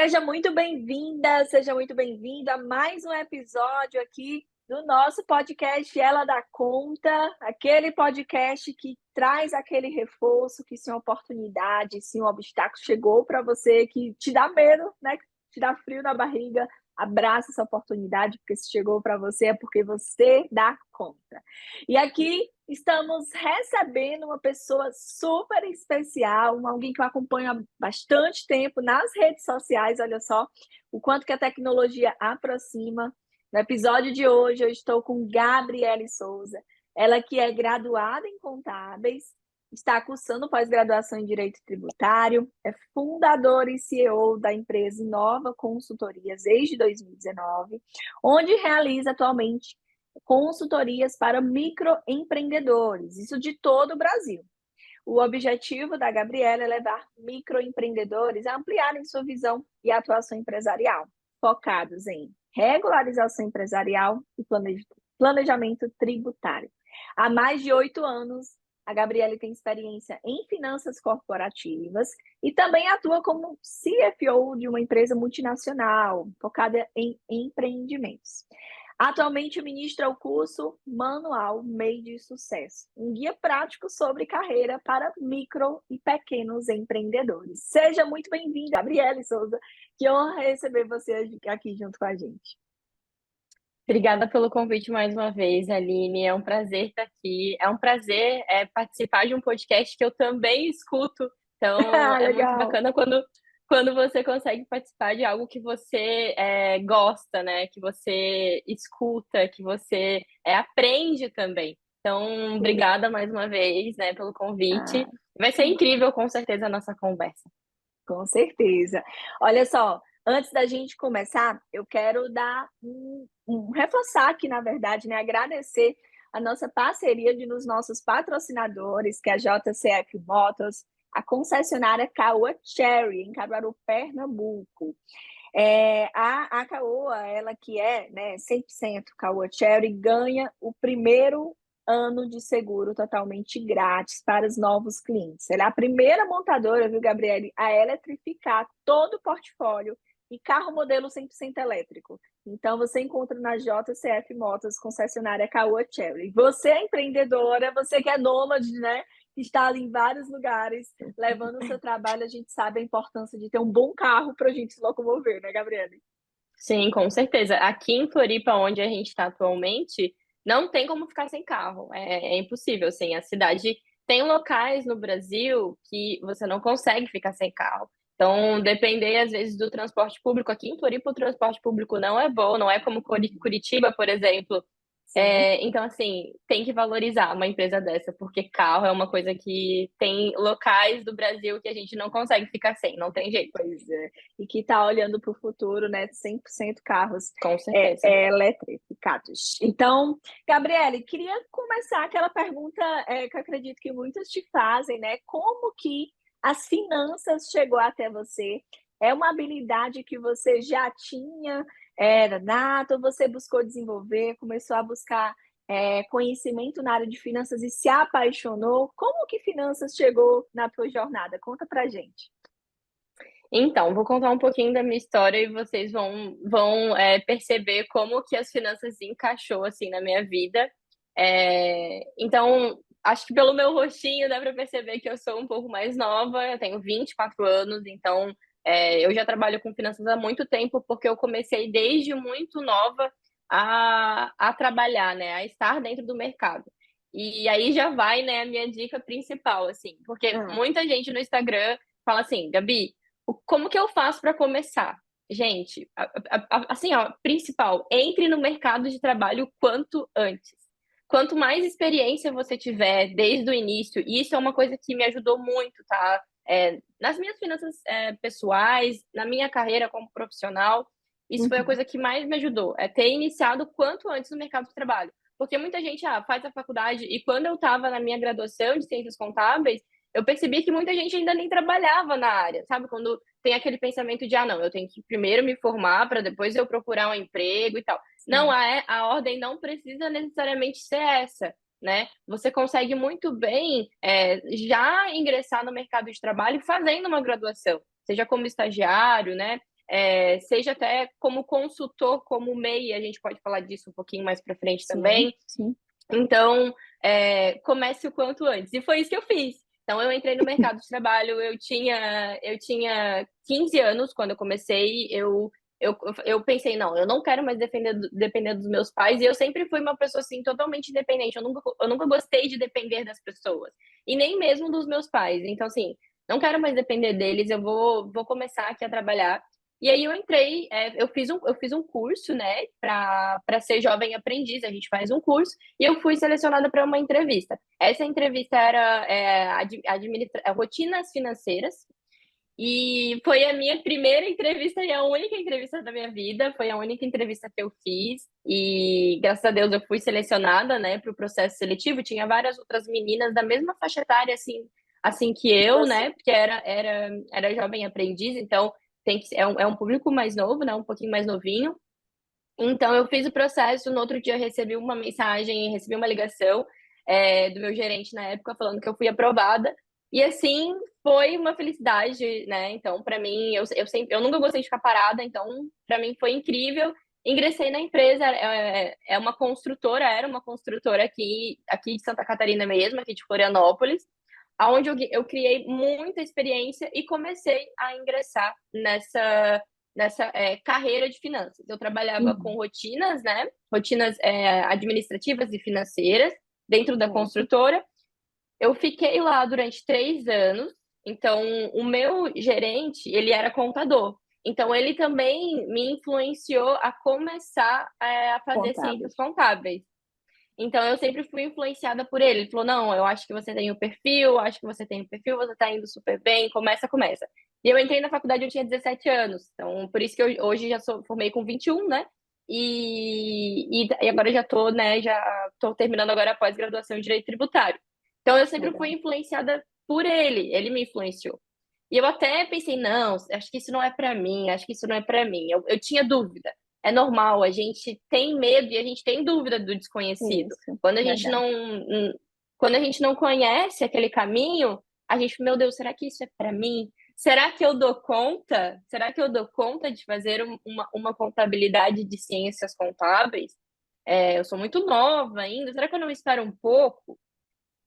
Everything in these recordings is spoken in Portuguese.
Seja muito bem-vinda, seja muito bem-vindo a mais um episódio aqui do nosso podcast Ela Dá Conta, aquele podcast que traz aquele reforço que se uma oportunidade, se um obstáculo chegou para você, que te dá medo, né? Te dá frio na barriga, abraça essa oportunidade, porque se chegou para você é porque você dá conta. E aqui estamos recebendo uma pessoa super especial, alguém que eu acompanho há bastante tempo nas redes sociais. Olha só o quanto que a tecnologia aproxima. No episódio de hoje eu estou com Gabriele Souza, ela que é graduada em contábeis, está cursando pós-graduação em Direito Tributário, é fundadora e CEO da empresa Inova Consultorias desde 2019, onde realiza atualmente consultorias para microempreendedores, isso de todo o Brasil. O objetivo da Gabriela é levar microempreendedores a ampliarem sua visão e atuação empresarial, focados em regularização empresarial e planejamento tributário. Há mais de 8 anos, a Gabriela tem experiência em finanças corporativas e também atua como CFO de uma empresa multinacional focada em empreendimentos. Atualmente ministra o curso Manual MEI de Sucesso, um guia prático sobre carreira para micro e pequenos empreendedores. Seja muito bem-vinda, Gabriele Souza. Que honra receber você aqui junto com a gente. Obrigada pelo convite mais uma vez, Aline. É um prazer estar aqui. É um prazer participar de um podcast que eu também escuto. Então, é muito Legal. bacana quando você consegue participar de algo que você gosta, né? Que você escuta, que você aprende também. Então, obrigada mais uma vez, né, pelo convite. Vai ser incrível, com certeza, a nossa conversa. Com certeza. Olha só, antes da gente começar, eu quero dar reforçar aqui, na verdade, né, agradecer a nossa parceria dos nossos patrocinadores, que é a JCF Motors, a concessionária Caoa Chery, em Caruaru, Pernambuco. A Caoa, ela que é, né, 100% Caoa Chery, ganha o primeiro ano de seguro totalmente grátis para os novos clientes. Ela é a primeira montadora, viu, Gabriele, a eletrificar todo o portfólio e carro modelo 100% elétrico. Então, você encontra na JCF Motos, concessionária Caoa Chery. Você é empreendedora, você que é nômade, né? Que está ali em vários lugares, levando o seu trabalho. A gente sabe a importância de ter um bom carro para a gente se locomover, né, Gabriele? Sim, com certeza. Aqui em Floripa, onde a gente está atualmente, não tem como ficar sem carro. É impossível, assim. A cidade tem locais no Brasil que você não consegue ficar sem carro. Então, depender, às vezes, do transporte público. Aqui em Floripa, o transporte público não é bom, não é como Curitiba, por exemplo. Sim. Então, assim, tem que valorizar uma empresa dessa, porque carro é uma coisa que tem locais do Brasil que a gente não consegue ficar sem, não tem jeito. Pois é. E que está olhando para o futuro, né? 100% carros Com certeza. eletrificados. Então, Gabriele, queria começar aquela pergunta que eu acredito que muitos te fazem, né? Como que as finanças chegou até você? É uma habilidade que você já tinha, era nato, ou você buscou desenvolver, começou a buscar conhecimento na área de finanças e se apaixonou? Como que finanças chegou na tua jornada? Conta pra gente. Então, vou contar um pouquinho da minha história e vocês vão perceber como que as finanças encaixou assim na minha vida. Então, acho que pelo meu rostinho dá para perceber que eu sou um pouco mais nova, eu tenho 24 anos, então eu já trabalho com finanças há muito tempo, porque eu comecei desde muito nova a trabalhar, né, a estar dentro do mercado. E aí já vai, né, a minha dica principal, assim, porque Ah, muita gente no Instagram fala assim, Gabi, como que eu faço para começar? Gente, assim, ó, principal, entre no mercado de trabalho quanto antes. Quanto mais experiência você tiver desde o início, e isso é uma coisa que me ajudou muito, tá? Nas minhas finanças pessoais, na minha carreira como profissional, isso foi a uhum. coisa que mais me ajudou, é ter iniciado quanto antes no mercado de trabalho. Porque muita gente faz a faculdade, e quando eu estava na minha graduação de ciências contábeis, eu percebi que muita gente ainda nem trabalhava na área, sabe? Quando tem aquele pensamento de, não, eu tenho que primeiro me formar para depois eu procurar um emprego e tal. Não, Sim. a ordem não precisa necessariamente ser essa, né? Você consegue muito bem já ingressar no mercado de trabalho fazendo uma graduação, seja como estagiário, né? seja até como consultor, como MEI, a gente pode falar disso um pouquinho mais para frente Sim, também. sim. Então, comece o quanto antes. E foi isso que eu fiz. Então, eu entrei no mercado de trabalho, eu tinha 15 anos quando eu comecei, eu pensei, não, eu não quero mais depender dos meus pais, e eu sempre fui uma pessoa, assim, totalmente independente, eu nunca gostei de depender das pessoas, e nem mesmo dos meus pais. Então, assim, não quero mais depender deles, eu vou começar aqui a trabalhar. E aí eu entrei, eu fiz um curso, né, para ser jovem aprendiz, a gente faz um curso, e eu fui selecionada para uma entrevista. Essa entrevista era rotinas financeiras, e foi a minha primeira entrevista e a única entrevista da minha vida, foi a única entrevista que eu fiz, e graças a Deus eu fui selecionada, né, para o processo seletivo. Tinha várias outras meninas da mesma faixa etária, assim que eu, Você. né, porque era jovem aprendiz, então é um público mais novo, né, um pouquinho mais novinho. Então, eu fiz o processo, no outro dia eu recebi uma mensagem, recebi uma ligação, do meu gerente na época, falando que eu fui aprovada. E assim, foi uma felicidade, né? Então, para mim, eu nunca gostei de ficar parada, então, para mim foi incrível. Ingressei na empresa, era uma construtora aqui de Santa Catarina mesmo, aqui de Florianópolis, onde eu criei muita experiência e comecei a ingressar nessa carreira de finanças. Eu trabalhava com Uhum. rotinas, né? Rotinas administrativas e financeiras dentro da Certo. construtora. Eu fiquei lá durante 3 anos. Então, o meu gerente, ele era contador. Então, ele também me influenciou a começar a fazer Contábil. ciências contábeis. Então, eu sempre fui influenciada por ele. Ele falou: não, eu acho que você tem o perfil, acho que você tem o perfil, você tá indo super bem, começa. E eu entrei na faculdade, eu tinha 17 anos. Então, por isso que eu hoje já formei com 21, né? E agora já tô, né? Já tô terminando agora a pós-graduação em Direito Tributário. Então, eu sempre fui Legal. influenciada por ele me influenciou. E eu até pensei, não, acho que isso não é para mim, acho que isso não é para mim. Eu tinha dúvida. É normal, a gente tem medo e a gente tem dúvida do desconhecido. Isso, Quando a gente verdade. não, quando a gente não conhece aquele caminho, a gente, meu Deus, será que isso é para mim? Será que eu dou conta? Será que eu dou conta de fazer uma contabilidade de ciências contábeis? Eu sou muito nova ainda, será que eu não espero um pouco?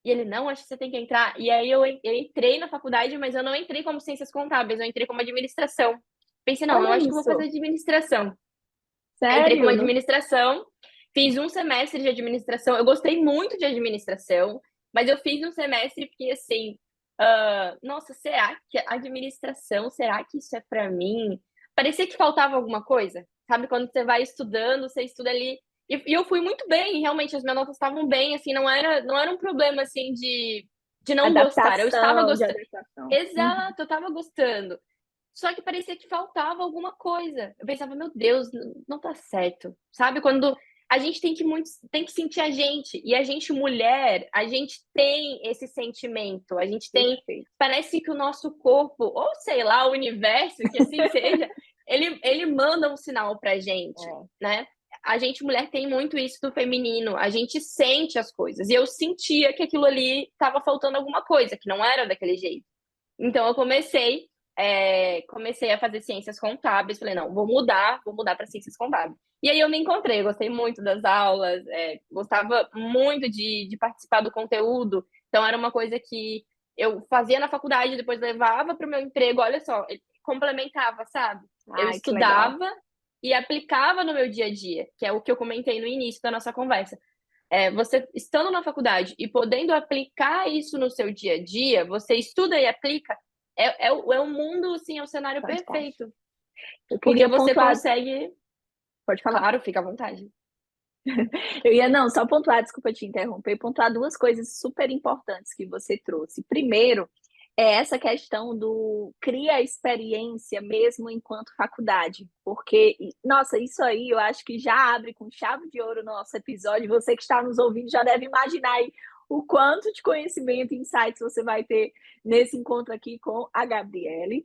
E ele, não, acho que você tem que entrar. E aí eu entrei na faculdade, mas eu não entrei como ciências contábeis, eu entrei como administração. Pensei, não, eu Olha acho que eu vou fazer isso. administração. Entrei como Sério? Não... administração, fiz um semestre de administração. Eu gostei muito de administração, mas eu fiz um semestre e fiquei assim, nossa, será que administração, será que isso é para mim? Parecia que faltava alguma coisa, sabe? Quando você vai estudando, você estuda ali. E eu fui muito bem, realmente, as minhas notas estavam bem, assim, não era um problema, assim, de não gostar. Eu estava Adaptação, de gostando. adaptação. Uhum. Exato, eu estava gostando. Só que parecia que faltava alguma coisa. Eu pensava, meu Deus, não tá certo. Sabe? Quando a gente tem que sentir a gente. E a gente, mulher, a gente tem esse sentimento. A gente tem. Perfeito. Parece que o nosso corpo, ou sei lá, o universo, que assim seja, ele manda um sinal pra gente, É. né? A gente, mulher, tem muito isso do feminino. A gente sente as coisas. E eu sentia que aquilo ali estava faltando alguma coisa, que não era daquele jeito. Então eu comecei a fazer ciências contábeis, falei, não, vou mudar para ciências contábeis. E aí eu me encontrei, gostei muito das aulas, gostava muito de participar do conteúdo, então era uma coisa que eu fazia na faculdade, depois levava para o meu emprego, olha só, complementava, sabe? Eu Ai, que legal. estudava e aplicava no meu dia a dia, que é o que eu comentei no início da nossa conversa. Você estando na faculdade e podendo aplicar isso no seu dia a dia, você estuda e aplica, é um mundo, assim, é um cenário Fantástico. perfeito. Eu Porque queria você pontuar. consegue, Pode falar. claro, fica à vontade. Eu ia, não, só pontuar, desculpa te interromper, pontuar duas coisas super importantes que você trouxe. Primeiro, é essa questão do cria a experiência mesmo enquanto faculdade, porque, nossa, isso aí eu acho que já abre com chave de ouro o nosso episódio. Você que está nos ouvindo já deve imaginar aí o quanto de conhecimento e insights você vai ter nesse encontro aqui com a Gabriele.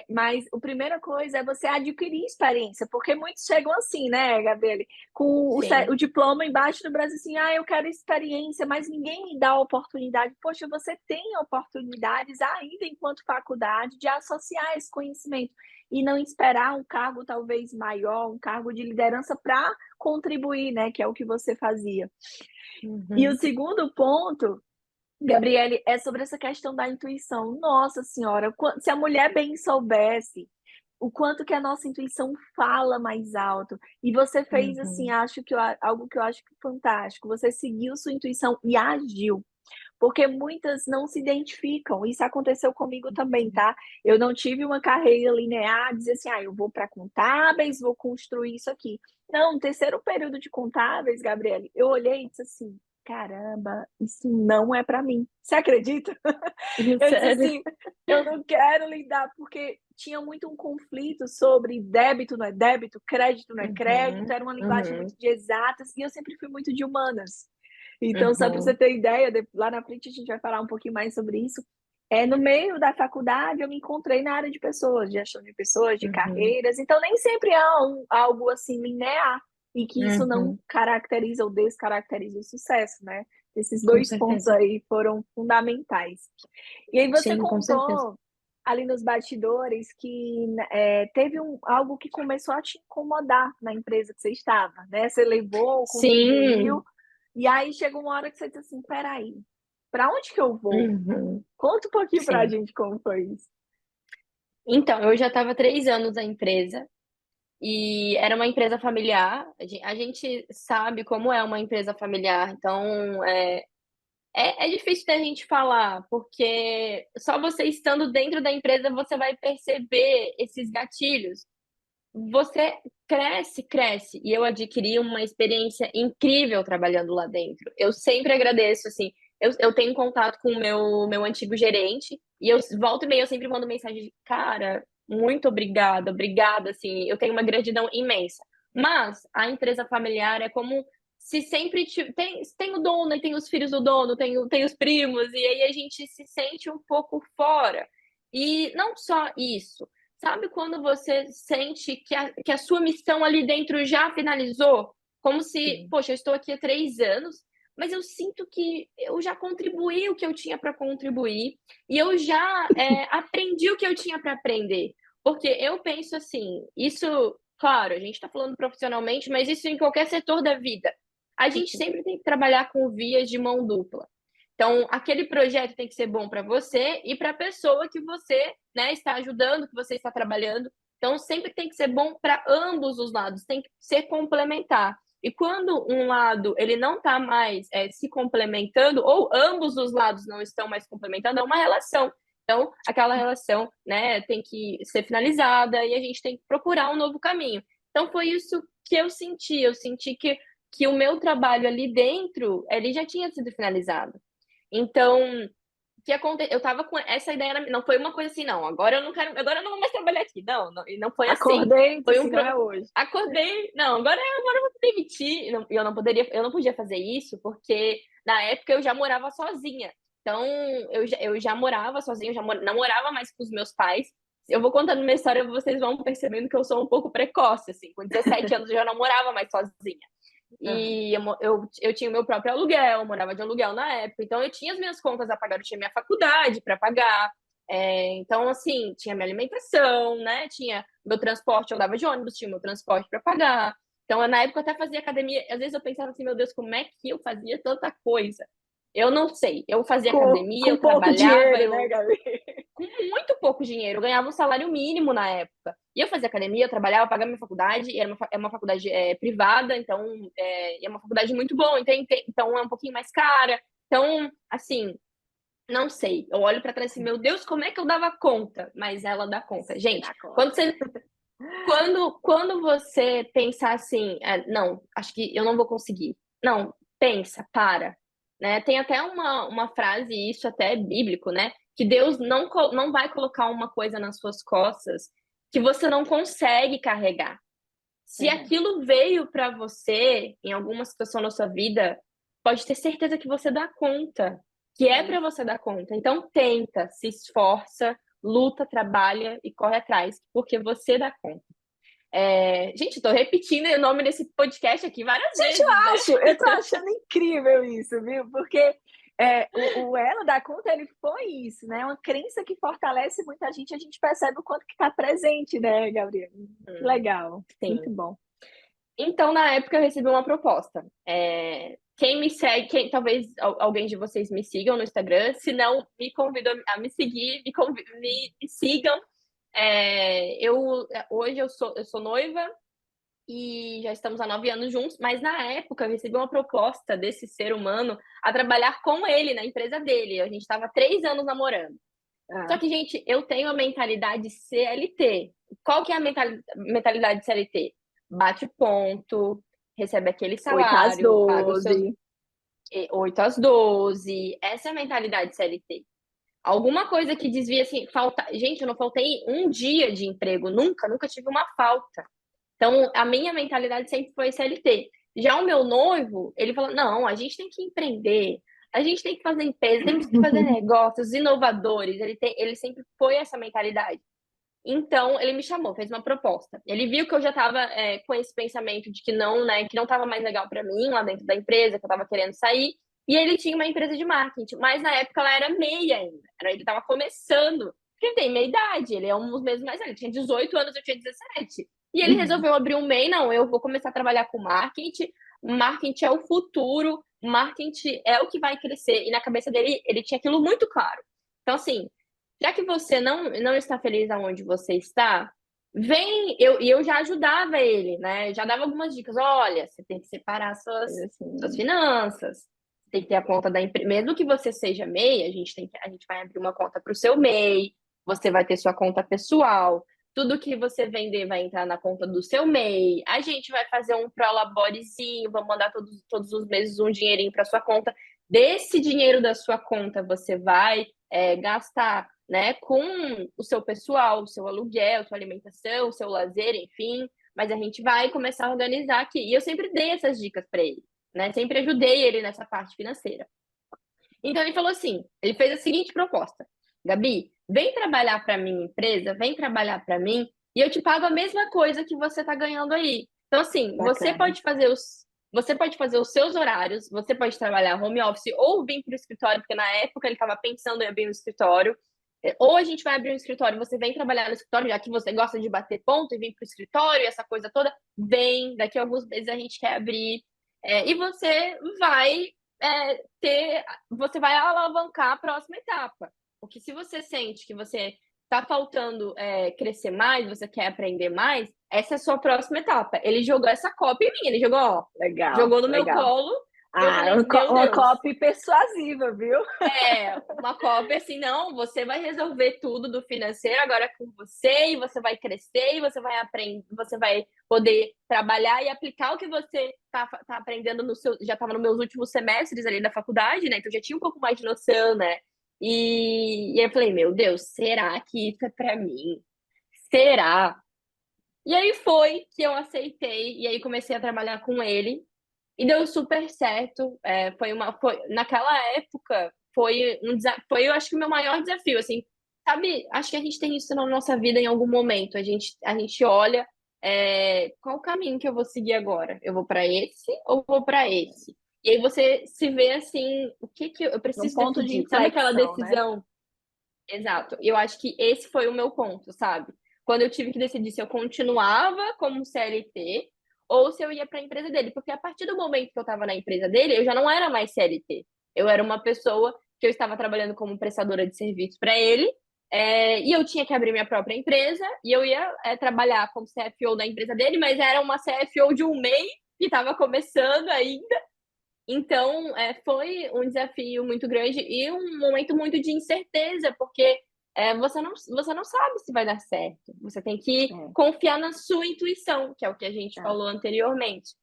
Mas a primeira coisa é você adquirir experiência, porque muitos chegam assim, né, Gabriele? Com o Sim, diploma embaixo do Brasil, assim, eu quero experiência, mas ninguém me dá a oportunidade. Poxa, você tem oportunidades ainda enquanto faculdade de associar esse conhecimento. e não esperar um cargo talvez maior, um cargo de liderança para contribuir, né? Que é o que você fazia. E o Uhum. segundo ponto, Gabriele, é sobre essa questão da intuição. Nossa Senhora, se a mulher bem soubesse o quanto que a nossa intuição fala mais alto. E você fez assim, Uhum. acho que algo que eu acho que fantástico. Você seguiu sua intuição e agiu. Porque muitas não se identificam. Isso aconteceu comigo também, tá? Eu não tive uma carreira linear, dizer assim, eu vou para contábeis, vou construir isso aqui. Não, no terceiro período de contábeis, Gabriele, eu olhei e disse assim, caramba, isso não é para mim. Você acredita? Eu disse Sério? assim, eu não quero lidar, porque tinha muito um conflito sobre débito, crédito não é crédito, Uhum. era uma linguagem muito Uhum. de exatas, e eu sempre fui muito de humanas. Então, só para você Uhum. ter ideia, lá na frente a gente vai falar um pouquinho mais sobre isso. No meio da faculdade, eu me encontrei na área de pessoas, de gestão de pessoas, de Uhum. carreiras. Então, nem sempre há algo assim linear e que isso não Uhum. caracteriza ou descaracteriza o sucesso, né? Esses Com dois pontos certeza. aí foram fundamentais. E aí você Sim, com certeza. contou ali nos bastidores que teve algo que começou a te incomodar na empresa que você estava, né? Você levou, contribuiu, Sim. e aí chegou uma hora que você disse assim, peraí, para onde que eu vou? Uhum. Conta um pouquinho para a Sim. gente como foi isso. Então, eu já estava 3 anos na empresa e era uma empresa familiar. A gente sabe como é uma empresa familiar, então é difícil da gente falar, porque só você estando dentro da empresa você vai perceber esses gatilhos. Você cresce, cresce, e eu adquiri uma experiência incrível trabalhando lá dentro. Eu sempre agradeço, assim, eu tenho contato com o meu antigo gerente, e eu volto e meia, eu sempre mando mensagem de, cara, muito obrigada, obrigada, assim, eu tenho uma gratidão imensa. Mas a empresa familiar é como se sempre tem o dono, e tem os filhos do dono, tem os primos, e aí a gente se sente um pouco fora. E não só isso, sabe quando você sente que a sua missão ali dentro já finalizou? Como se, Sim. poxa, eu estou aqui há 3 anos, mas eu sinto que eu já contribuí o que eu tinha para contribuir e eu já aprendi o que eu tinha para aprender. Porque eu penso assim, isso, claro, a gente está falando profissionalmente, mas isso em qualquer setor da vida. A gente sempre tem que trabalhar com vias de mão dupla. Então, aquele projeto tem que ser bom para você e para a pessoa que você, né, está ajudando, que você está trabalhando. Então, sempre tem que ser bom para ambos os lados, tem que ser complementar. E quando um lado ele não está mais se complementando, ou ambos os lados não estão mais complementando, é uma relação. Então, aquela relação, né, tem que ser finalizada e a gente tem que procurar um novo caminho. Então, foi isso que eu senti. Eu senti que o meu trabalho ali dentro, ele já tinha sido finalizado. Então, o que aconteceu? Eu tava com essa ideia, não foi uma coisa assim, não, agora eu não quero, agora eu não vou mais trabalhar aqui. Não, não, e não foi assim. Acordei e disse Foi assim, não é hoje. acordei, não, agora eu vou me demitir. E eu não podia fazer isso, porque na época eu já morava sozinha. Então, eu já morava sozinha, eu já não morava mais com os meus pais. Eu vou contando minha história, vocês vão percebendo que eu sou um pouco precoce, assim. Com 17 anos eu já não morava mais sozinha. Aham. E eu tinha o meu próprio aluguel, eu morava de aluguel na época, então eu tinha as minhas contas a pagar, eu tinha minha faculdade para pagar. Então, assim, tinha minha alimentação, né? Tinha meu transporte, eu andava de ônibus, tinha meu transporte para pagar. Então, na época eu até fazia academia. Às vezes eu pensava assim, meu Deus, como é que eu fazia tanta coisa? Eu não sei. Eu fazia academia, Com eu pouco trabalhava, dinheiro, né, Gabi? com muito pouco dinheiro. Eu ganhava um salário mínimo na época. E eu fazia academia, eu trabalhava, pagava minha faculdade, e era uma faculdade privada, então é uma faculdade muito boa, então é um pouquinho mais cara. Então, assim, não sei. Eu olho para trás assim, meu Deus, como é que eu dava conta? Mas ela dá conta. Você Gente, dá conta. quando você pensar assim, não, acho que eu não vou conseguir. Não, pensa, para. Né? Tem até uma frase, isso até é bíblico, né? Que Deus não vai colocar uma coisa nas suas costas que você não consegue carregar. Se Verdade. aquilo veio para você em alguma situação na sua vida, pode ter certeza que você dá conta, que é para você dar conta. Então tenta, se esforça, luta, trabalha e corre atrás, porque você dá conta. Gente, estou repetindo o nome desse podcast aqui várias Gente, vezes, né? eu tô achando incrível isso, viu? Porque o Ela da Conta, ele foi isso, né? Uma crença que fortalece muita gente, a gente percebe o quanto que está presente, né, Gabriel? Que legal, muito Sim. bom. Então, na época, eu recebi uma proposta. Quem me segue, talvez alguém de vocês me sigam no Instagram, se não, me convidam a me seguir, me sigam. Hoje eu sou noiva e já estamos há 9 anos juntos, mas na época eu recebi uma proposta desse ser humano a trabalhar com ele na empresa dele. A gente estava 3 anos namorando. Só que, gente, eu tenho a mentalidade CLT. Qual que é a mentalidade CLT? Bate ponto, recebe aquele 8 às salário, paga os seus 12. 8 às 12. Essa é a mentalidade CLT. Alguma coisa que desvia assim, falta. Gente, eu não faltei um dia de emprego, nunca tive uma falta. Então, a minha mentalidade sempre foi CLT. Já o meu noivo, ele falou: não, a gente tem que empreender, a gente tem que fazer empresa, temos que fazer negócios inovadores. Ele sempre foi essa mentalidade. Então, ele me chamou, fez uma proposta. Ele viu que eu já estava com esse pensamento de que não, né, que não estava mais legal para mim lá dentro da empresa, que eu estava querendo sair. E ele tinha uma empresa de marketing, mas na época ela era meia ainda. Ele estava começando, porque ele tem meia idade, ele é um dos meses mais velhos. Ele tinha 18 anos, eu tinha 17. E ele resolveu abrir um MEI, não, eu vou começar a trabalhar com marketing. Marketing é o futuro, marketing é o que vai crescer. E na cabeça dele, ele tinha aquilo muito claro. Então, assim, já que você não está feliz aonde você está, vem. Eu já ajudava ele, né? Eu já dava algumas dicas. Olha, você tem que separar suas finanças, você tem que ter a conta da empresa. Mesmo que você seja MEI, a gente vai abrir uma conta para o seu MEI, você vai ter sua conta pessoal. Tudo que você vender vai entrar na conta do seu MEI. A gente vai fazer um prolaborezinho, vamos mandar todos os meses um dinheirinho para sua conta. Desse dinheiro da sua conta, você vai gastar, né, com o seu pessoal, o seu aluguel, sua alimentação, o seu lazer, enfim. Mas a gente vai começar a organizar aqui. E eu sempre dei essas dicas para ele, né? Sempre ajudei ele nessa parte financeira. Então ele falou assim, ele fez a seguinte proposta: Gabi, vem trabalhar para minha empresa, vem trabalhar para mim e eu te pago a mesma coisa que você está ganhando aí. Então assim, você pode fazer os seus horários, você pode trabalhar home office ou vir para o escritório, porque na época ele estava pensando em abrir um escritório. Ou a gente vai abrir um escritório, você vem trabalhar no escritório, já que você gosta de bater ponto e vir para o escritório, essa coisa toda, vem, daqui a alguns meses a gente quer abrir. E você vai você vai alavancar a próxima etapa. Porque se você sente que você está faltando crescer mais, você quer aprender mais, essa é a sua próxima etapa. Ele jogou essa cópia em mim, ele jogou, ó, jogou no meu colo. Eu falei, meu uma Deus. copy persuasiva, viu? Uma cópia assim, não, você vai resolver tudo do financeiro agora é com você, e você vai crescer, e você vai aprender, você vai poder trabalhar e aplicar o que você tá aprendendo já estava nos meus últimos semestres ali da faculdade, né? Então já tinha um pouco mais de noção, né? E eu falei, meu Deus, será que isso é para mim? Será? E aí foi que eu aceitei, e aí comecei a trabalhar com ele. E deu super certo. Naquela época, foi, eu acho que o meu maior desafio, assim, sabe? Acho que a gente tem isso na nossa vida em algum momento. A gente olha, qual o caminho que eu vou seguir agora? Eu vou para esse ou vou para esse? E aí você se vê assim, o que que eu Um preciso ponto de decidir? Sabe aquela inflexão, né? decisão? Exato. Eu acho que esse foi o meu ponto, sabe? Quando eu tive que decidir se eu continuava como CLT ou se eu ia para a empresa dele, porque a partir do momento que eu estava na empresa dele, eu já não era mais CLT. Eu era uma pessoa que eu estava trabalhando como prestadora de serviços para ele, e eu tinha que abrir minha própria empresa, e eu ia trabalhar como CFO da empresa dele, mas era uma CFO de um MEI que estava começando ainda. Então, foi um desafio muito grande e um momento muito de incerteza, porque você não sabe se vai dar certo. Você tem que confiar na sua intuição, que é o que a gente falou anteriormente.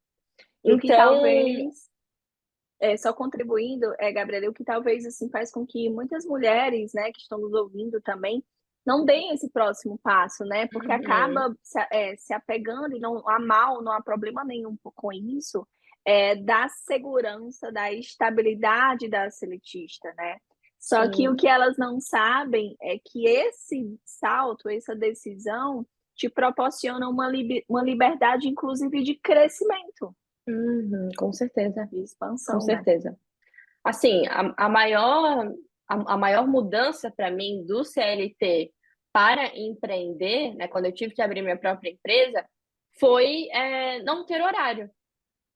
E o que Então, talvez, só contribuindo, Gabriela, o que talvez assim faz com que muitas mulheres, né, que estão nos ouvindo também, não deem esse próximo passo, né? Porque acaba se apegando e não há mal, não há problema nenhum com isso, da segurança, da estabilidade da seletista, né? Só que o que elas não sabem é que esse salto, essa decisão, te proporciona uma liberdade, inclusive, de crescimento, com certeza. de expansão, Com né? certeza. Assim, a maior mudança para mim do CLT para empreender, né, quando eu tive que abrir minha própria empresa, foi não ter horário.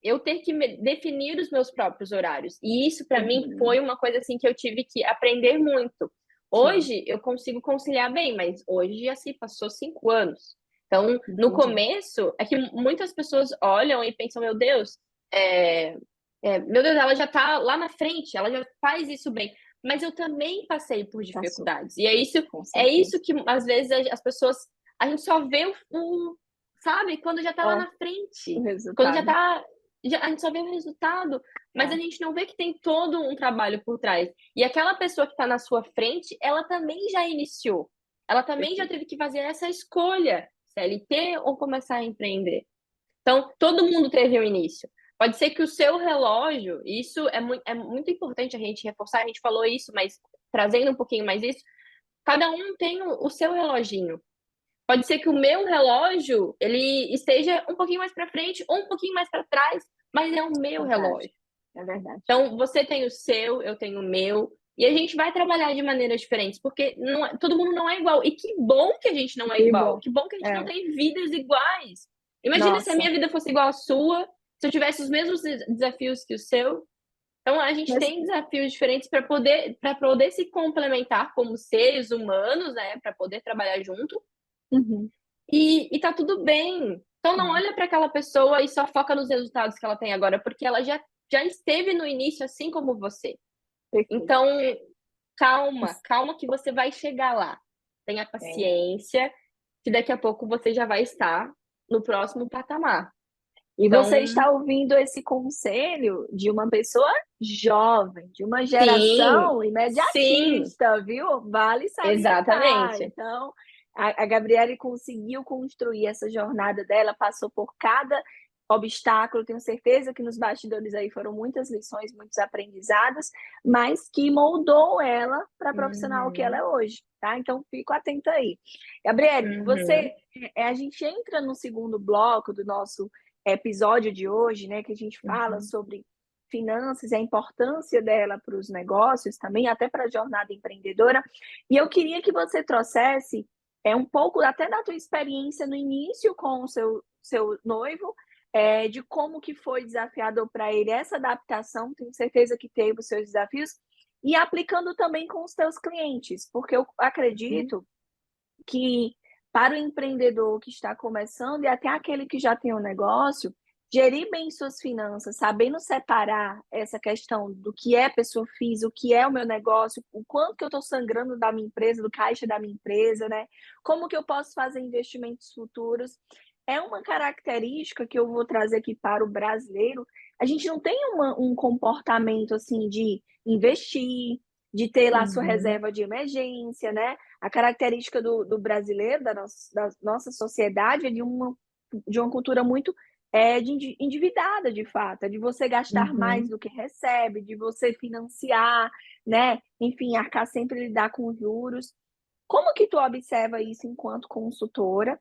Eu ter que definir os meus próprios horários. E isso, para mim, Uhum. foi uma coisa assim que eu tive que aprender muito. Sim, Hoje eu consigo conciliar bem, mas hoje já se passou 5 anos. Então, no entendi. começo, é que muitas pessoas olham e pensam, é, meu Deus, ela já está lá na frente, ela já faz isso bem. Mas eu também passei por Passou, dificuldades. E com é certeza. isso que às vezes as pessoas, a gente só vê sabe, quando já está lá É, na o frente, quando já resultado. está, a gente só vê o resultado, mas a É, gente não vê que tem todo um trabalho por trás. E aquela pessoa que está na sua frente, ela também já iniciou. Ela também já perfeito. teve que fazer essa escolha, CLT ou começar a empreender. Então, todo mundo teve um início. Pode ser que o seu relógio, isso é muito importante a gente reforçar, a gente falou isso, mas trazendo um pouquinho mais isso, cada um tem o seu reloginho. Pode ser que o meu relógio, ele esteja um pouquinho mais para frente ou um pouquinho mais para trás, mas é o meu Verdade, relógio. é verdade. Então, você tem o seu, eu tenho o meu, e a gente vai trabalhar de maneiras diferentes, porque todo mundo não é igual. E que bom que a gente não é Que igual, bom. que bom que a gente não É, tem vidas iguais. Imagina se a nossa. minha vida fosse igual à sua, se eu tivesse os mesmos desafios que o seu. Então, a gente Mas, tem desafios diferentes para poder se complementar como seres humanos, né, para poder trabalhar junto. uhum, E tá tudo bem. Então não é, olha para aquela pessoa e só foca nos resultados que ela tem agora, porque ela já esteve no início assim como você. perfeito. Então, calma, calma que você vai chegar lá. Tenha É. paciência, que daqui a pouco você já vai estar no próximo patamar. E Então, você está ouvindo esse conselho de uma pessoa jovem, de uma sim, geração sim, imediatista, viu? Vale salientar. exatamente. Então, a Gabriele conseguiu construir essa jornada dela, passou por cada obstáculo. Tenho certeza que nos bastidores aí foram muitas lições, muitos aprendizados, mas que moldou ela para a profissional que ela Uhum, é hoje, tá? Então, fico atenta aí. Gabriele, uhum, a gente entra no segundo bloco do nosso episódio de hoje, né, que a gente fala uhum, sobre finanças e a importância dela para os negócios também, até para a jornada empreendedora. E eu queria que você trouxesse um pouco até da tua experiência no início com o seu noivo, de como que foi desafiador para ele essa adaptação, tenho certeza que teve os seus desafios, e aplicando também com os teus clientes, porque eu uhum, acredito que para o empreendedor que está começando e até aquele que já tem um negócio, gerir bem suas finanças, sabendo separar essa questão do que é pessoa física, o que é o meu negócio, o quanto que eu estou sangrando da minha empresa, do caixa da minha empresa, né? Como que eu posso fazer investimentos futuros? É uma característica que eu vou trazer aqui para o brasileiro. A gente não tem um comportamento assim de investir, de ter lá sua uhum, reserva de emergência, né? A característica do brasileiro, da nossa sociedade, é de uma cultura muito endividada, de fato, é de você gastar mais uhum. do que recebe, de você financiar, né? Enfim, arcar sempre lidar com juros. Como que tu observa isso enquanto consultora?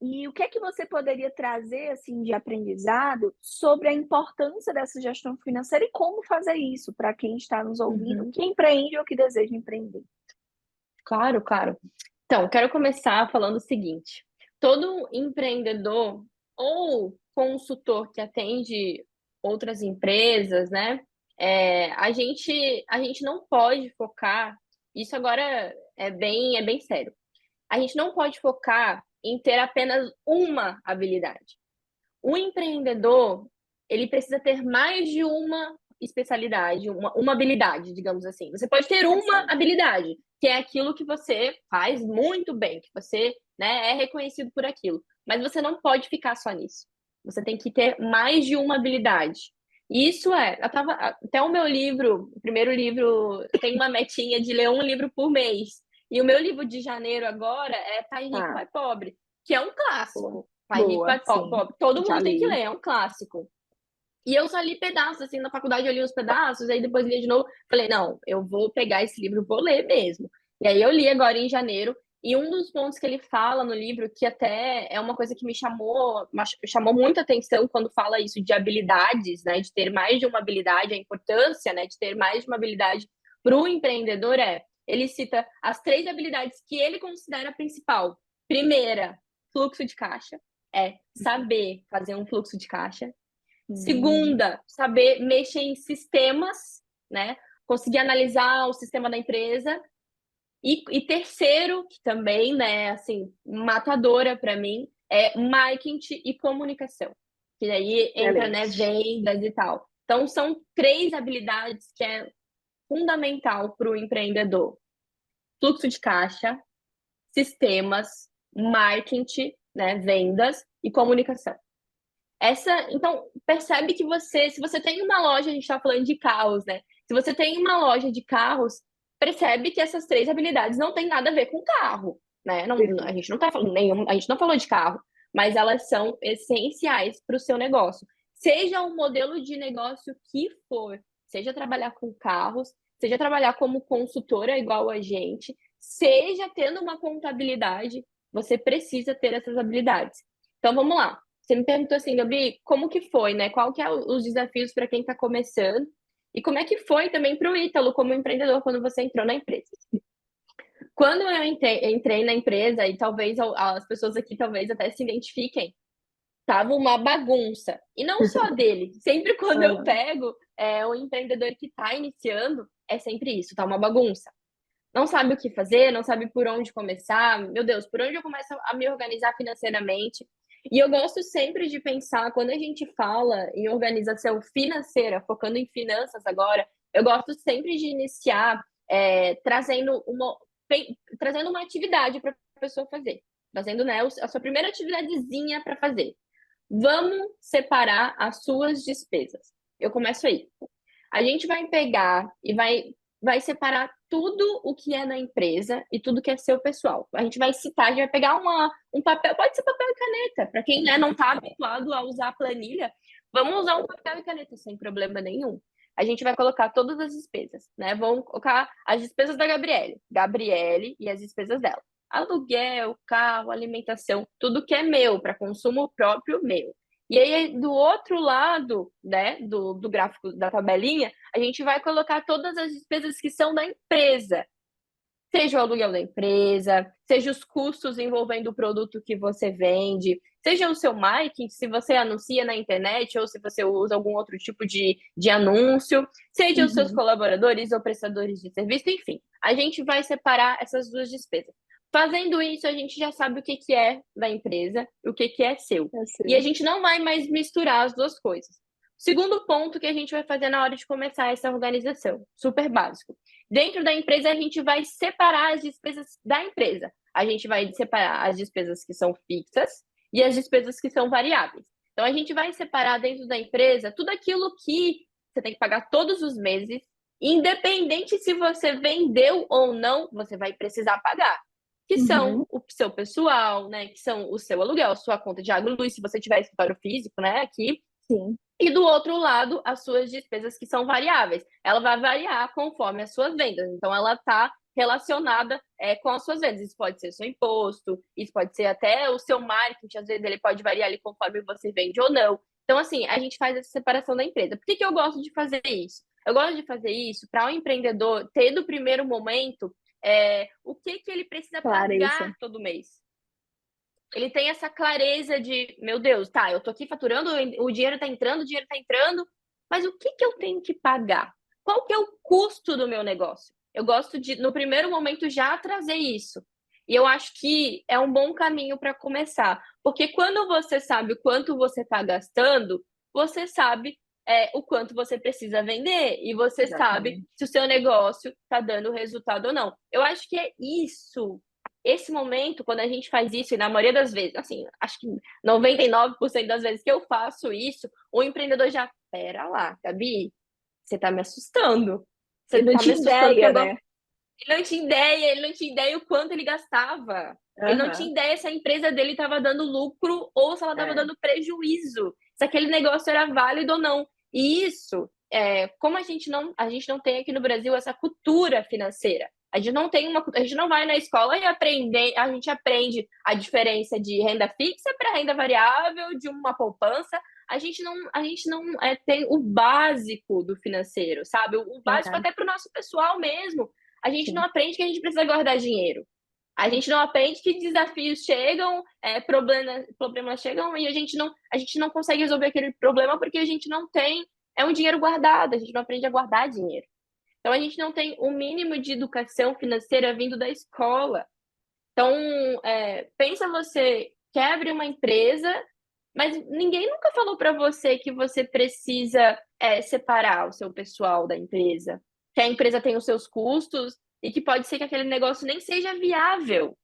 E o que é que você poderia trazer assim de aprendizado sobre a importância dessa gestão financeira e como fazer isso para quem está nos ouvindo, Uhum. que empreende ou que deseja empreender? Claro, claro. Então, quero começar falando o seguinte: todo empreendedor ou consultor que atende outras empresas, né? A gente não pode focar. Isso agora é bem sério. A gente não pode focar em ter apenas uma habilidade. O empreendedor, ele precisa ter mais de uma especialidade, uma habilidade, digamos assim. Você pode ter uma Interessante. habilidade, que é aquilo que você faz muito bem, que você, né, é reconhecido por aquilo. Mas você não pode ficar só nisso. Você tem que ter mais de uma habilidade. Isso até o meu livro, o primeiro livro, tem uma metinha de ler um livro por mês. E o meu livro de janeiro agora é Pai Rico, Ah, Pai Pobre, que é um clássico. boa. Pai Rico, Boa, Pai sim. Pobre. Todo Já mundo tem que li. ler, é um clássico. E eu só li pedaços, assim, na faculdade eu li uns pedaços, aí depois li de novo. Falei, não, eu vou pegar esse livro, vou ler mesmo. E aí eu li agora em janeiro, E um dos pontos que ele fala no livro, que até é uma coisa que me chamou muita atenção quando fala isso de habilidades, né, de ter mais de uma habilidade, a importância, né, de ter mais de uma habilidade para o empreendedor ele cita as 3 habilidades que ele considera principal. Primeira, fluxo de caixa, saber fazer um fluxo de caixa. Segunda, saber mexer em sistemas, né, conseguir analisar o sistema da empresa. E terceiro, que também, né, assim, matadora para mim, é marketing e comunicação. Que aí entra, né, vendas e tal. Então, são 3 habilidades que é fundamental para o empreendedor. Fluxo de caixa, sistemas, marketing, né, vendas e comunicação. Então, percebe que se você tem uma loja, a gente está falando de carros, né? Se você tem uma loja de carros, percebe que essas 3 habilidades não têm nada a ver com carro, né? A gente não tá falando a gente não falou de carro, mas elas são essenciais para o seu negócio. Seja o modelo de negócio que for, seja trabalhar com carros, seja trabalhar como consultora igual a gente, seja tendo uma contabilidade, você precisa ter essas habilidades. Então, vamos lá. Você me perguntou assim, Gabi, como que foi, né? Qual que é os desafios para quem está começando? E como é que foi também para o Ítalo como empreendedor quando você entrou na empresa? Quando eu entrei na empresa, e talvez as pessoas aqui talvez até se identifiquem, tava uma bagunça. E não só dele. Sempre quando eu pego o empreendedor que está iniciando, é sempre isso, tá uma bagunça. Não sabe o que fazer, não sabe por onde começar. Meu Deus, por onde eu começo a me organizar financeiramente? E eu gosto sempre de pensar, quando a gente fala em organização financeira, focando em finanças agora, eu gosto sempre de iniciar trazendo uma atividade para a pessoa fazer. Trazendo, né, a sua primeira atividadezinha para fazer. Vamos separar as suas despesas. Eu começo aí. A gente vai pegar e vai separar tudo o que é na empresa e tudo que é seu pessoal. A gente vai citar, a gente vai pegar um papel, pode ser papel e caneta, para quem, né, não está habituado a usar a planilha, vamos usar um papel e caneta sem problema nenhum. A gente vai colocar todas as despesas, né? Vamos colocar as despesas da Gabriele e as despesas dela. Aluguel, carro, alimentação, tudo que é meu, para consumo próprio meu. E aí, do outro lado, né, do gráfico da tabelinha, a gente vai colocar todas as despesas que são da empresa. Seja o aluguel da empresa, seja os custos envolvendo o produto que você vende, seja o seu marketing, se você anuncia na internet ou se você usa algum outro tipo de anúncio, seja os seus colaboradores ou prestadores de serviço, enfim. A gente vai separar essas 2 despesas. Fazendo isso, a gente já sabe o que é da empresa e o que é seu. E a gente não vai mais misturar as 2 coisas. Segundo ponto que a gente vai fazer na hora de começar essa organização, super básico. Dentro da empresa, a gente vai separar as despesas da empresa. A gente vai separar as despesas que são fixas e as despesas que são variáveis. Então, a gente vai separar dentro da empresa tudo aquilo que você tem que pagar todos os meses, independente se você vendeu ou não, você vai precisar pagar. Que são o seu pessoal, né? Que são o seu aluguel, a sua conta de água e luz, se você tiver escritório físico, né? Aqui. Sim. E do outro lado, as suas despesas que são variáveis. Ela vai variar conforme as suas vendas. Então, ela está relacionada com as suas vendas. Isso pode ser seu imposto, isso pode ser até o seu marketing. Às vezes, ele pode variar ali conforme você vende ou não. Então, assim, a gente faz essa separação da empresa. Por que eu gosto de fazer isso? Eu gosto de fazer isso para o empreendedor ter, do primeiro momento, o que ele precisa pagar todo mês. Ele tem essa clareza de, meu Deus, tá, eu tô aqui faturando, o dinheiro tá entrando, mas o que eu tenho que pagar? Qual que é o custo do meu negócio? Eu gosto de, no primeiro momento, já trazer isso. E eu acho que é um bom caminho para começar. Porque quando você sabe o quanto você está gastando, você sabe o quanto você precisa vender. E você sabe se o seu negócio está dando resultado ou não. Eu acho que é isso. Esse momento, quando a gente faz isso, e na maioria das vezes, assim, acho que 99% das vezes que eu faço isso, o empreendedor já, pera lá, Gabi, você tá me assustando. Você não tinha ideia, né? Ele não tinha ideia o quanto ele gastava. Ele não tinha ideia se a empresa dele estava dando lucro ou se ela estava dando prejuízo. Se aquele negócio era válido ou não. E isso, como a gente não tem aqui no Brasil essa cultura financeira. A gente não vai na escola e a gente aprende a diferença de renda fixa para renda variável, de uma poupança. A gente não tem o básico do financeiro, sabe? O básico Verdade. até para o nosso pessoal mesmo. A gente não Sim. aprende que a gente precisa guardar dinheiro. A gente não aprende que desafios chegam, problemas chegam e a gente não consegue resolver aquele problema porque a gente não tem um dinheiro guardado, a gente não aprende a guardar dinheiro. Então, a gente não tem o mínimo de educação financeira vindo da escola. Então, pensa você quer abrir uma empresa, mas ninguém nunca falou para você que você precisa separar o seu pessoal da empresa, que a empresa tem os seus custos e que pode ser que aquele negócio nem seja viável.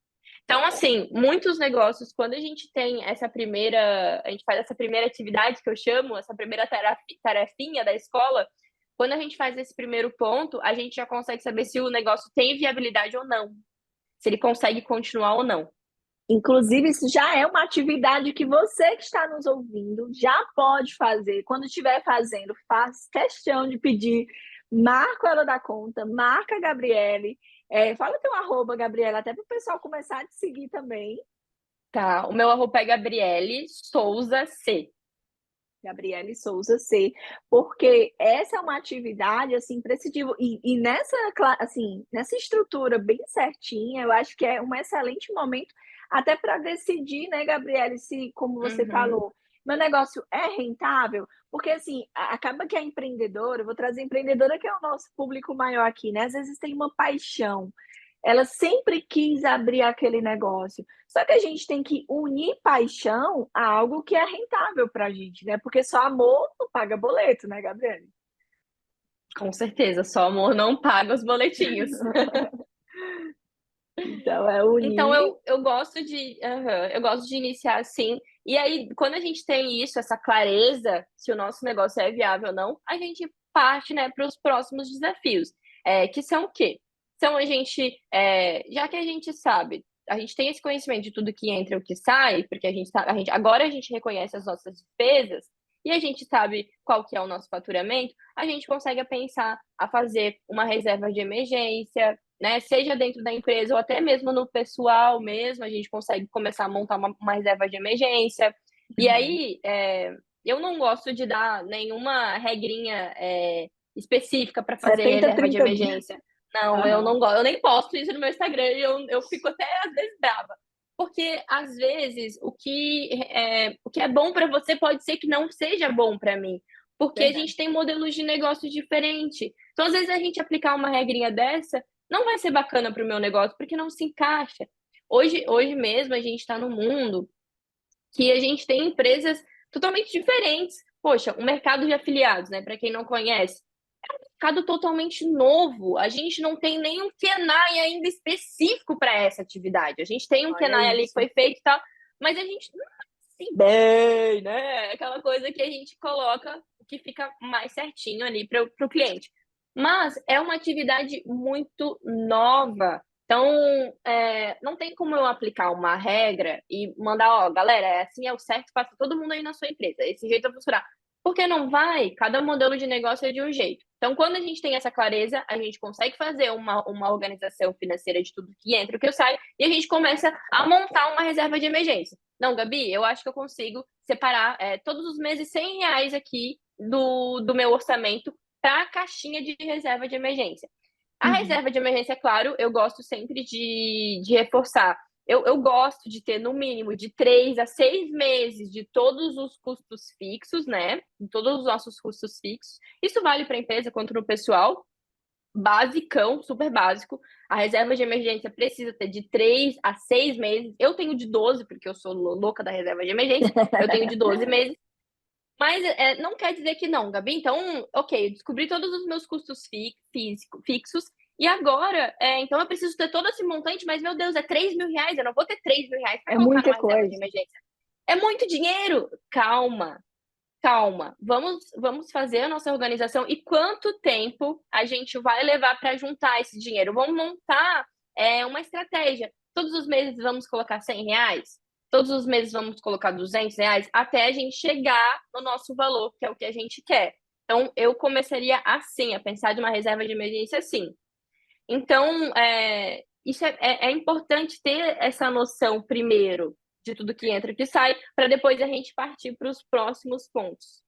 Então, assim, muitos negócios, quando a gente tem a gente faz essa primeira atividade que eu chamo, essa primeira tarefinha da escola, quando a gente faz esse primeiro ponto, a gente já consegue saber se o negócio tem viabilidade ou não, se ele consegue continuar ou não. Inclusive, isso já é uma atividade que você que está nos ouvindo já pode fazer. Quando estiver fazendo, faz questão de pedir, marca ela da conta, marca a Gabriele, fala teu arroba, Gabriela, até para o pessoal começar a te seguir também. Tá, o meu arroba é Gabriele Souza C. Gabriele Souza C, porque essa é uma atividade assim imprescindível e nessa assim nessa estrutura bem certinha, eu acho que é um excelente momento até para decidir, né, Gabriele, se como você Uhum. falou, meu negócio é rentável, porque assim acaba que a empreendedora, eu vou trazer empreendedora que é o nosso público maior aqui, né? Às vezes tem uma paixão, ela sempre quis abrir aquele negócio. Só que a gente tem que unir paixão a algo que é rentável para a gente, né? Porque só amor não paga boleto, né, Gabriele? Com certeza, só amor não paga os boletinhos. Então é Então unir. eu gosto de iniciar assim. E aí, quando a gente tem isso, essa clareza, se o nosso negócio é viável ou não, a gente parte, né, para os próximos desafios. Que são o quê? São já que a gente sabe, a gente tem esse conhecimento de tudo que entra e o que sai, porque agora a gente reconhece as nossas despesas e a gente sabe qual que é o nosso faturamento, a gente consegue pensar a fazer uma reserva de emergência, né? Seja dentro da empresa ou até mesmo no pessoal mesmo, a gente consegue começar a montar uma reserva de emergência. E Uhum. aí, eu não gosto de dar nenhuma regrinha específica para fazer 70, reserva de 30. emergência. Não, eu Aham. não gosto, eu nem posto isso no meu Instagram e eu fico até às vezes brava. Porque às vezes o que é bom para você pode ser que não seja bom para mim. Porque a Verdade. gente tem modelos de negócio diferentes. Então, às vezes, a gente aplicar uma regrinha dessa não vai ser bacana para o meu negócio, porque não se encaixa. Hoje mesmo a gente está no mundo que a gente tem empresas totalmente diferentes. Poxa, o mercado de afiliados, né? Para quem não conhece, é um mercado totalmente novo. A gente não tem nenhum KENAI ainda específico para essa atividade. A gente tem um Olha KENAI ali que isso. foi feito e tal, mas a gente não é assim bem, né? Aquela coisa que a gente coloca que fica mais certinho ali para o cliente. Mas é uma atividade muito nova. Então, não tem como eu aplicar uma regra e mandar, ó, galera, assim é o certo, faça todo mundo aí na sua empresa. Esse jeito vai funcionar. Porque não vai, cada modelo de negócio é de um jeito. Então, quando a gente tem essa clareza, a gente consegue fazer uma organização financeira de tudo que entra e o que sai, e a gente começa a montar uma reserva de emergência. Não, Gabi, eu acho que eu consigo separar todos os meses R$ 100 aqui do meu orçamento para a caixinha de reserva de emergência. A Uhum. reserva de emergência, claro, eu gosto sempre de reforçar. Eu gosto de ter no mínimo de 3 a 6 meses de todos os custos fixos, né? De todos os nossos custos fixos. Isso vale para a empresa quanto no pessoal. Basicão, super básico. A reserva de emergência precisa ter de 3 a 6 meses. Eu tenho de 12, porque eu sou louca da reserva de emergência. Eu tenho de 12 meses. Mas não quer dizer que não, Gabi. Então, ok, eu descobri todos os meus custos fixos. E agora, então eu preciso ter todo esse montante, mas meu Deus, é R$ 3.000. Eu não vou ter R$ 3.000 para É colocar muita numa reserva de coisa. emergência. É muito dinheiro. Calma, calma. Vamos fazer a nossa organização. E quanto tempo a gente vai levar para juntar esse dinheiro? Vamos montar uma estratégia. Todos os meses vamos colocar R$ 100? Todos os meses vamos colocar R$ 200 até a gente chegar no nosso valor, que é o que a gente quer. Então, eu começaria assim, a pensar de uma reserva de emergência assim. Então, isso é importante ter essa noção primeiro de tudo que entra e que sai, para depois a gente partir para os próximos pontos.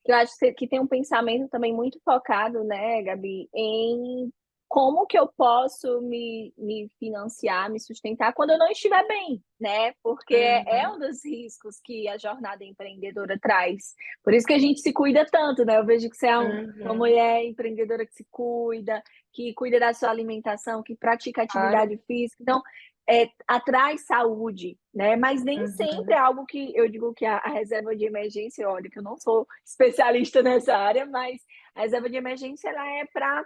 Eu acho que tem um pensamento também muito focado, né, Gabi, em como que eu posso me financiar, me sustentar quando eu não estiver bem, né? Porque é um dos riscos que a jornada empreendedora traz. Por isso que a gente se cuida tanto, né? Eu vejo que você é uma mulher empreendedora que se cuida, que cuida da sua alimentação, que pratica Claro. atividade física. Então, atrai saúde, né? Mas nem sempre é algo que eu digo que a reserva de emergência, olha, que eu não sou especialista nessa área, mas a reserva de emergência ela é para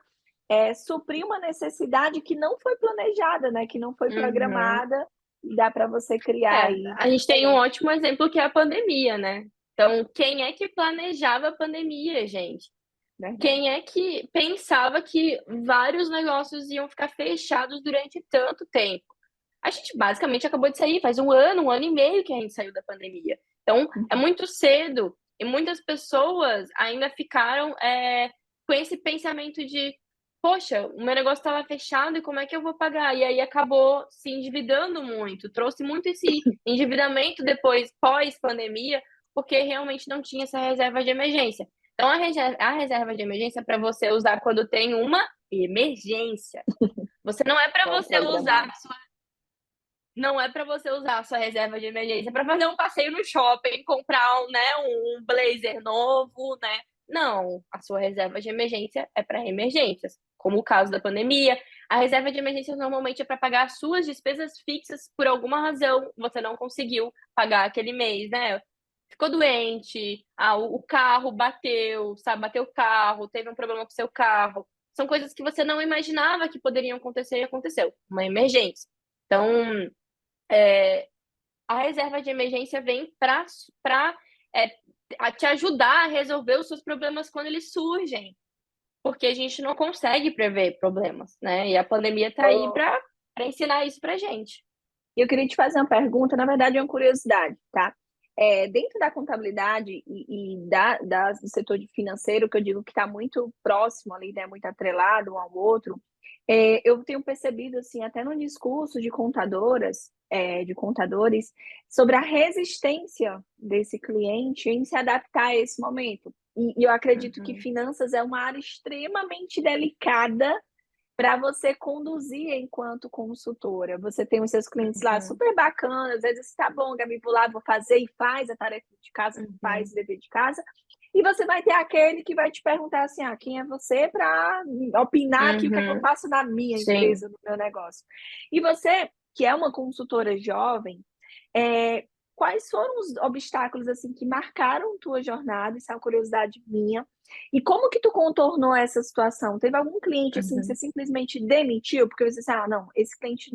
suprir uma necessidade que não foi planejada, né? Que não foi programada, e dá para você criar aí. A gente tem um ótimo exemplo que é a pandemia, né? Então, quem é que planejava a pandemia, gente? Verdade. Quem é que pensava que vários negócios iam ficar fechados durante tanto tempo? A gente basicamente acabou de sair, faz um ano e meio que a gente saiu da pandemia. Então, é muito cedo. E muitas pessoas ainda ficaram com esse pensamento de: poxa, o meu negócio estava fechado e como é que eu vou pagar? E aí acabou se endividando muito, trouxe muito esse endividamento depois, pós-pandemia, porque realmente não tinha essa reserva de emergência. Então, a reserva de emergência é para você usar quando tem uma emergência. Você não é para você usar não é para você usar a sua reserva de emergência para fazer um passeio no shopping, comprar um blazer novo, né? Não, a sua reserva de emergência é para emergências, como o caso da pandemia. A reserva de emergência normalmente é para pagar as suas despesas fixas por alguma razão, você não conseguiu pagar aquele mês, né? Ficou doente, o carro bateu, sabe? Bateu o carro, teve um problema com o seu carro. São coisas que você não imaginava que poderiam acontecer e aconteceu. Uma emergência. Então, a reserva de emergência vem para te ajudar a resolver os seus problemas quando eles surgem, porque a gente não consegue prever problemas, né? E a pandemia está aí para ensinar isso para gente. Eu queria te fazer uma pergunta, na verdade é uma curiosidade, tá? Dentro da contabilidade do setor de financeiro, que eu digo que está muito próximo ali, né, muito atrelado um ao outro, eu tenho percebido, assim, até no discurso de contadoras, de contadores, sobre a resistência desse cliente em se adaptar a esse momento. E eu acredito que finanças é uma área extremamente delicada para você conduzir enquanto consultora. Você tem os seus clientes lá super bacanas, às vezes tá bom, Gabi, vou lá, vou fazer e faz a tarefa de casa, faz o dever de casa. E você vai ter aquele que vai te perguntar assim: quem é você para opinar aqui o que é que eu faço na minha empresa, no meu negócio? E você, que é uma consultora jovem, quais foram os obstáculos assim que marcaram tua jornada? Isso é uma curiosidade minha. E como que tu contornou essa situação? Teve algum cliente assim que você simplesmente demitiu porque você disse: não, esse cliente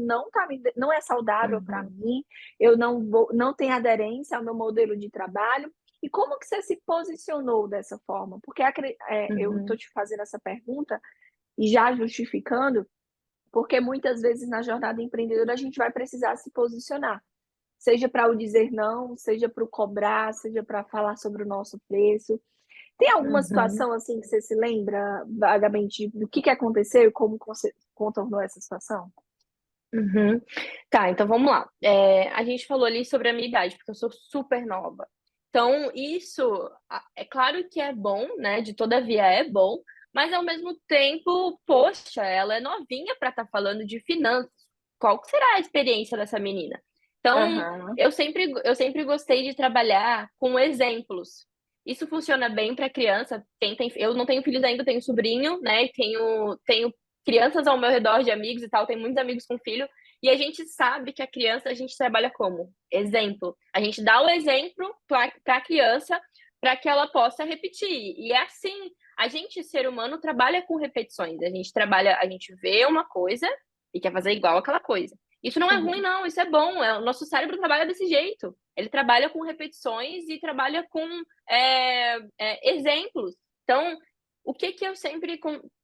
não é saudável para mim, eu não tenho aderência ao meu modelo de trabalho. E como que você se posicionou dessa forma? Porque eu estou te fazendo essa pergunta e já justificando, porque muitas vezes na jornada empreendedora a gente vai precisar se posicionar. Seja para o dizer não, seja para o cobrar, seja para falar sobre o nosso preço. Tem alguma situação assim que você se lembra vagamente do que aconteceu e como você contornou essa situação? Tá, então vamos lá. A gente falou ali sobre a minha idade, porque eu sou super nova. Então, isso é claro que é bom, né? De todavia é bom, mas ao mesmo tempo, poxa, ela é novinha para estar falando de finanças. Qual que será a experiência dessa menina? Então, eu sempre gostei de trabalhar com exemplos. Isso funciona bem para criança. Eu não tenho filhos ainda, tenho sobrinho, né? Tenho crianças ao meu redor de amigos e tal, tenho muitos amigos com filho. E a gente sabe que a criança a gente trabalha como exemplo. A gente dá o exemplo para a criança para que ela possa repetir. E é assim, a gente, ser humano, trabalha com repetições. A gente vê uma coisa e quer fazer igual aquela coisa. Isso não é ruim, não, isso é bom. O nosso cérebro trabalha desse jeito. Ele trabalha com repetições e trabalha com exemplos. Então, o que eu sempre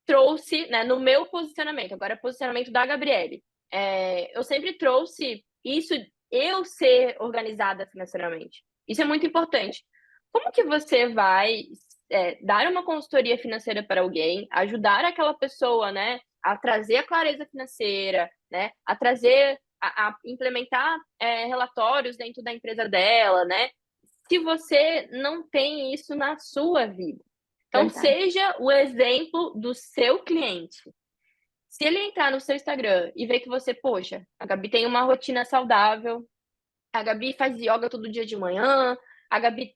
trouxe, né, no meu posicionamento, agora é o posicionamento da Gabriele. Eu sempre trouxe isso, eu ser organizada financeiramente. Isso é muito importante. Como que você vai dar uma consultoria financeira para alguém, ajudar aquela pessoa, né, a trazer a clareza financeira, né? A trazer, a implementar relatórios dentro da empresa dela, né? Se você não tem isso na sua vida. Então, Verdade. seja o exemplo do seu cliente. Se ele entrar no seu Instagram e ver que você, poxa, a Gabi tem uma rotina saudável, a Gabi faz yoga todo dia de manhã, a Gabi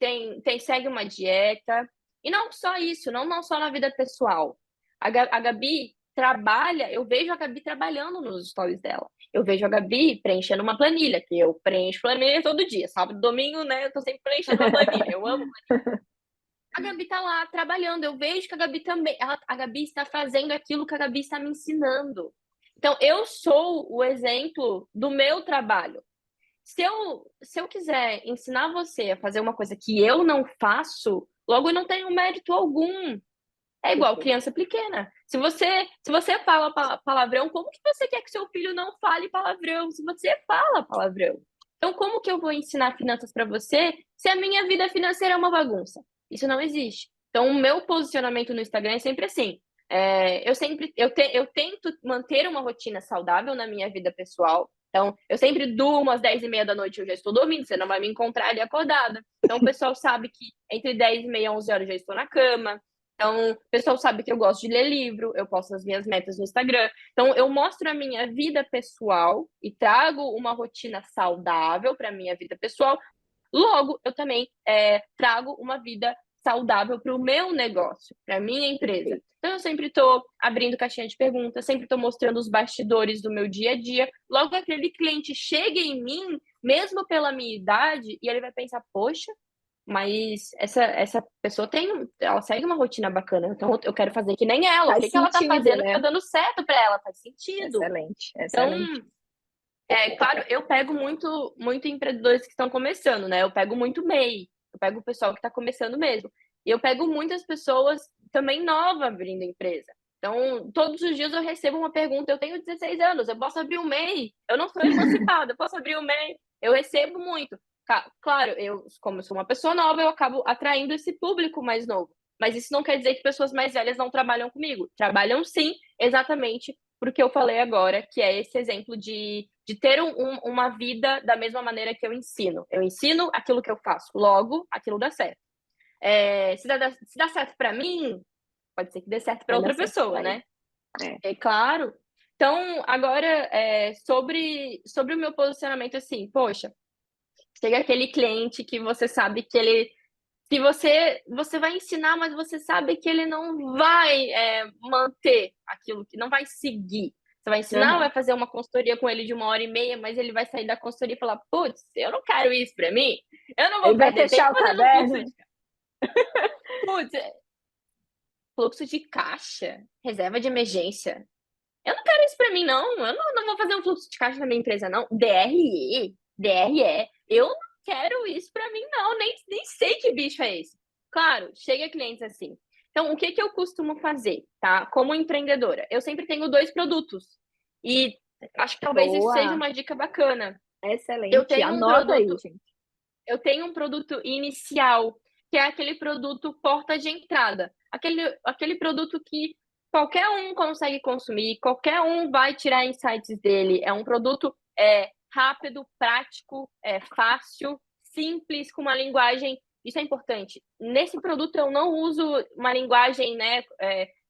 segue uma dieta. E não só isso, não só na vida pessoal. A Gabi trabalha, eu vejo a Gabi trabalhando nos stories dela. Eu vejo a Gabi preenchendo uma planilha, que eu preencho planilha todo dia. Sábado, domingo, né? Eu tô sempre preenchendo uma planilha. Eu amo. A Gabi tá lá trabalhando. Eu vejo que a Gabi também. A Gabi está fazendo aquilo que a Gabi está me ensinando. Então, eu sou o exemplo do meu trabalho. Se eu quiser ensinar você a fazer uma coisa que eu não faço, logo eu não tenho mérito algum. É igual criança pequena. Se você fala palavrão, como que você quer que seu filho não fale palavrão se você fala palavrão? Então, como que eu vou ensinar finanças para você se a minha vida financeira é uma bagunça? Isso não existe. Então, o meu posicionamento no Instagram é sempre assim. Eu tento manter uma rotina saudável na minha vida pessoal. Então, eu sempre durmo às 10h30 da noite, eu já estou dormindo, você não vai me encontrar ali acordada. Então, o pessoal sabe que entre 10h30 e 11 horas eu já estou na cama. Então, o pessoal sabe que eu gosto de ler livro, eu posto as minhas metas no Instagram. Então, eu mostro a minha vida pessoal e trago uma rotina saudável para a minha vida pessoal. Logo, eu também trago uma vida saudável para o meu negócio, para a minha empresa. Então, eu sempre estou abrindo caixinha de perguntas, sempre estou mostrando os bastidores do meu dia a dia. Logo, aquele cliente chega em mim, mesmo pela minha idade, e ele vai pensar, poxa, mas essa pessoa ela segue uma rotina bacana, então eu quero fazer que nem ela. O Faz que que ela tá sentido, fazendo que tá né? dando certo para ela? Faz sentido. Excelente, Então, excelente. claro, eu pego muito empreendedores que estão começando, né? Eu pego muito MEI, eu pego o pessoal que está começando mesmo. E eu pego muitas pessoas também novas abrindo empresa. Então, todos os dias eu recebo uma pergunta. Eu tenho 16 anos, eu posso abrir um MEI? Eu não sou emancipada, eu posso abrir um MEI? Eu recebo muito. Claro, como eu sou uma pessoa nova, eu acabo atraindo esse público mais novo. Mas isso não quer dizer que pessoas mais velhas não trabalham comigo. Trabalham sim, exatamente porque eu falei agora, que é esse exemplo de ter uma vida da mesma maneira que eu ensino. Eu ensino aquilo que eu faço, logo aquilo dá certo. Se dá certo para mim, pode ser que dê certo para Vai dar outra certo pessoa, pra ele. né? É. É claro. Então, agora, sobre o meu posicionamento, assim, poxa, chega aquele cliente que você sabe que ele que você vai ensinar, mas você sabe que ele não vai manter aquilo, que não vai seguir. Você vai ensinar, Uhum. vai fazer uma consultoria com ele de 1h30, mas ele vai sair da consultoria e falar: putz, eu não quero isso para mim, eu não vou Ele vai perder tempo fechar o fazendo um fluxo caderno? de putz, fluxo de caixa, reserva de emergência. Eu não quero isso para mim, não. Eu não vou fazer um fluxo de caixa na minha empresa, não. DRE. Eu não quero isso para mim, não. Nem sei que bicho é esse. Claro, chega clientes assim. Então, o que que eu costumo fazer, tá? Como empreendedora, eu sempre tenho 2 produtos. E acho que talvez isso seja Boa, uma dica bacana. Eu excelente. tenho um Anota aí, produto, gente. eu tenho um produto inicial, que é aquele produto porta de entrada. Aquele produto que qualquer um consegue consumir, qualquer um vai tirar insights dele. É um produto rápido, prático, fácil, simples, com uma linguagem. Isso é importante. Nesse produto eu não uso uma linguagem, né,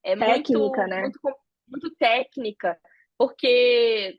Técnica, né? muito técnica, porque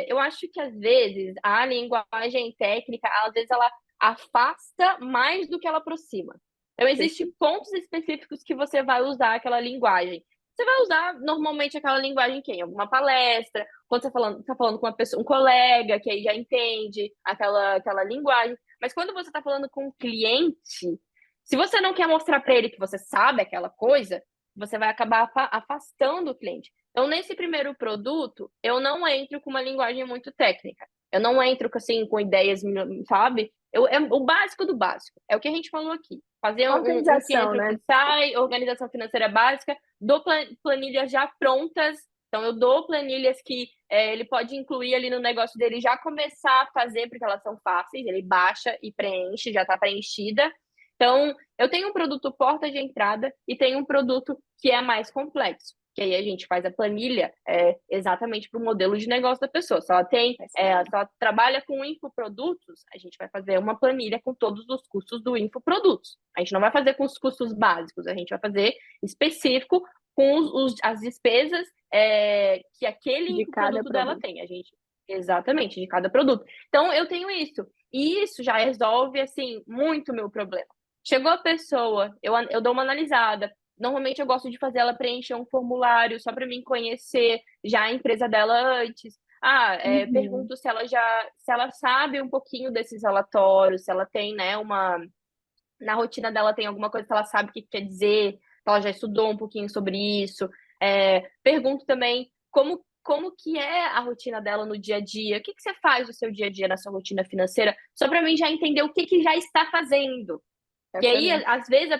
eu acho que às vezes a linguagem técnica, às vezes ela afasta mais do que ela aproxima. Então, existem Perfeito. pontos específicos que você vai usar aquela linguagem. Você vai usar normalmente aquela linguagem em alguma palestra, quando você está falando com uma pessoa, um colega que aí já entende aquela linguagem. Mas quando você está falando com um cliente, se você não quer mostrar para ele que você sabe aquela coisa, você vai acabar afastando o cliente. Então, nesse primeiro produto, eu não entro com uma linguagem muito técnica. Eu não entro assim, com ideias, sabe? É o básico do básico. É o que a gente falou aqui. Fazer um que Organização, entra, um né? que sai, organização financeira básica, dou planilhas já prontas. Então, eu dou planilhas que ele pode incluir ali no negócio dele, já começar a fazer, porque elas são fáceis. Ele baixa e preenche, já está preenchida. Então, eu tenho um produto porta de entrada e tenho um produto que é mais complexo. que aí a gente faz a planilha exatamente para o modelo de negócio da pessoa. Se ela se ela trabalha com infoprodutos, a gente vai fazer uma planilha com todos os custos do infoprodutos. A gente não vai fazer com os custos básicos, a gente vai fazer específico com as despesas que aquele De cada infoproduto dela produto. tem. Exatamente, de cada produto. Então, eu tenho isso. E isso já resolve, assim, muito o meu problema. Chegou a pessoa, eu dou uma analisada. Normalmente eu gosto de fazer ela preencher um formulário só para mim conhecer já a empresa dela antes. Pergunto se ela sabe um pouquinho desses relatórios, se ela tem, né, na rotina dela tem alguma coisa que ela sabe o que quer dizer, se ela já estudou um pouquinho sobre isso. Pergunto também como que é a rotina dela no dia a dia, o que você faz no seu dia a dia na sua rotina financeira, só para mim já entender o que já está fazendo. E aí, Excelente. às vezes,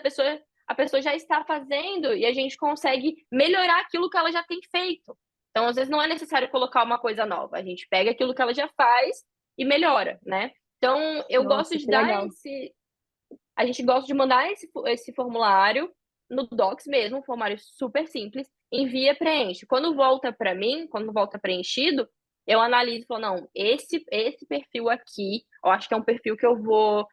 a pessoa já está fazendo e a gente consegue melhorar aquilo que ela já tem feito. Então, às vezes, não é necessário colocar uma coisa nova. A gente pega aquilo que ela já faz e melhora, né? Então, eu gosto Nossa, de que dar legal. a gente gosta de mandar esse formulário no Docs mesmo, um formulário super simples, envia, preenche. Quando volta para mim, quando volta preenchido, eu analiso e falo, não, esse perfil aqui, eu acho que é um perfil que eu vou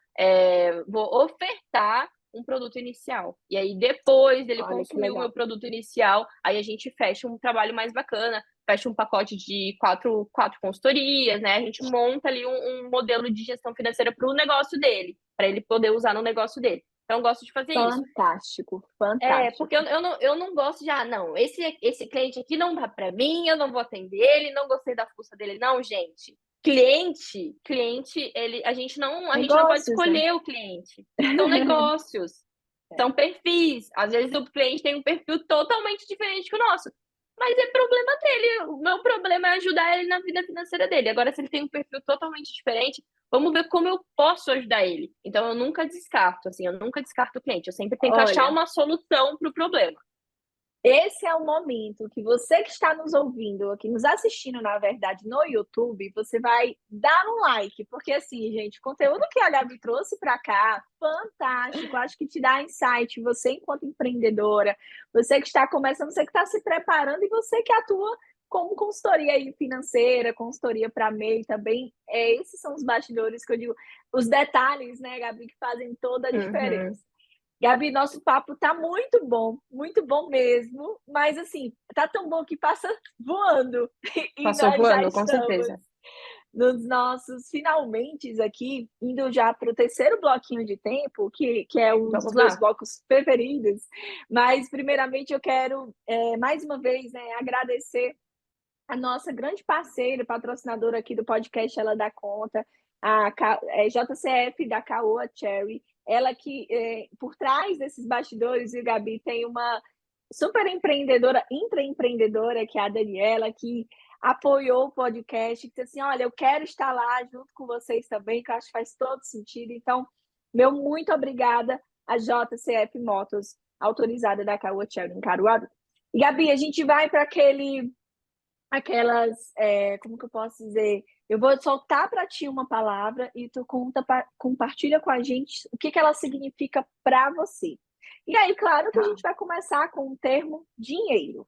ofertar um produto inicial. E aí, depois dele Olha que consumir o meu legal. produto inicial, aí a gente fecha um trabalho mais bacana, fecha um pacote de quatro consultorias, né? A gente monta ali um modelo de gestão financeira para o negócio dele, para ele poder usar no negócio dele. Então, eu gosto de fazer isso. Fantástico, Porque fantástico. eu não gosto de, não, esse cliente aqui não dá para mim, eu não vou atender ele, não gostei da força dele. Não, gente. Cliente, a gente não pode Negócios, né? escolher o cliente. São negócios, É. são perfis. Às vezes o cliente tem um perfil totalmente diferente que o nosso. Mas é problema dele. O meu problema é ajudar ele na vida financeira dele. Agora, se ele tem um perfil totalmente diferente, vamos ver como eu posso ajudar ele. Então, eu nunca descarto, assim, eu nunca descarto o cliente. Eu sempre tenho que achar Olha, uma solução para o problema. esse é o momento que você que está nos ouvindo, aqui nos assistindo, na verdade, no YouTube, você vai dar um like, porque assim, gente, o conteúdo que a Gabi trouxe para cá, fantástico, acho que te dá insight, você enquanto empreendedora, você que está começando, você que está se preparando e você que atua como consultoria aí financeira, consultoria para MEI também, esses são os bastidores que eu digo, os detalhes, né, Gabi, que fazem toda a Uhum. diferença. Gabi, nosso papo tá muito bom mesmo, mas assim, tá tão bom que passa voando. E Passou nós já voando, com estamos certeza. nos nossos finalmente aqui, indo já para o terceiro bloquinho de tempo, que é um dos Vamos meus lá. blocos preferidos. Mas, primeiramente, eu quero, mais uma vez, né, agradecer a nossa grande parceira, patrocinadora aqui do podcast Ela Dá Conta, JCF da Caoa Cherry, ela que, por trás desses bastidores, e Gabi, tem uma super empreendedora, intraempreendedora, que é a Daniela, que apoiou o podcast, que disse assim, olha, eu quero estar lá junto com vocês também, que eu acho que faz todo sentido. Então, meu muito obrigada a JCF Motos, autorizada da Caoa Cherry em Caruaru. E, Gabi, a gente vai para aquelas, como que eu posso dizer? Eu vou soltar para ti uma palavra e tu compartilha com a gente o que ela significa para você. E aí, claro que a gente Tá. vai começar com o termo dinheiro.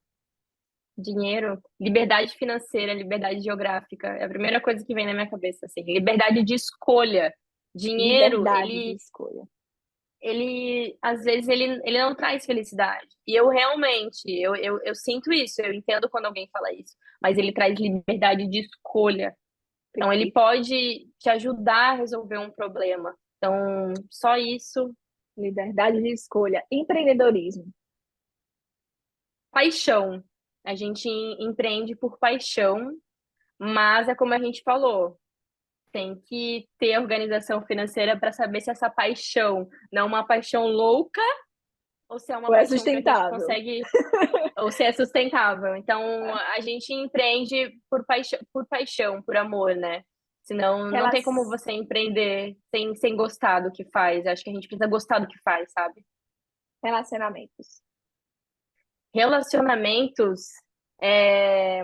Dinheiro, liberdade financeira, liberdade geográfica. É a primeira coisa que vem na minha cabeça, assim. Liberdade de escolha. Dinheiro, Liberdade de escolha. às vezes, ele não traz felicidade. E eu realmente, eu sinto isso, eu entendo quando alguém fala isso, mas ele traz liberdade de escolha. Então, ele Perfeito. pode te ajudar a resolver um problema. Então, só isso. Liberdade de escolha. Empreendedorismo. Paixão. A gente empreende por paixão, mas é como a gente falou, tem que ter organização financeira para saber se essa paixão não é uma paixão louca ou se é uma Ou é paixão que a gente sustentável? consegue, ou se é sustentável. Então, a gente empreende por paixão, por amor, né? Senão, não tem como Relas- você empreender sem gostar do que faz. Acho que a gente precisa gostar do que faz, sabe? Relacionamentos. Relacionamentos, é,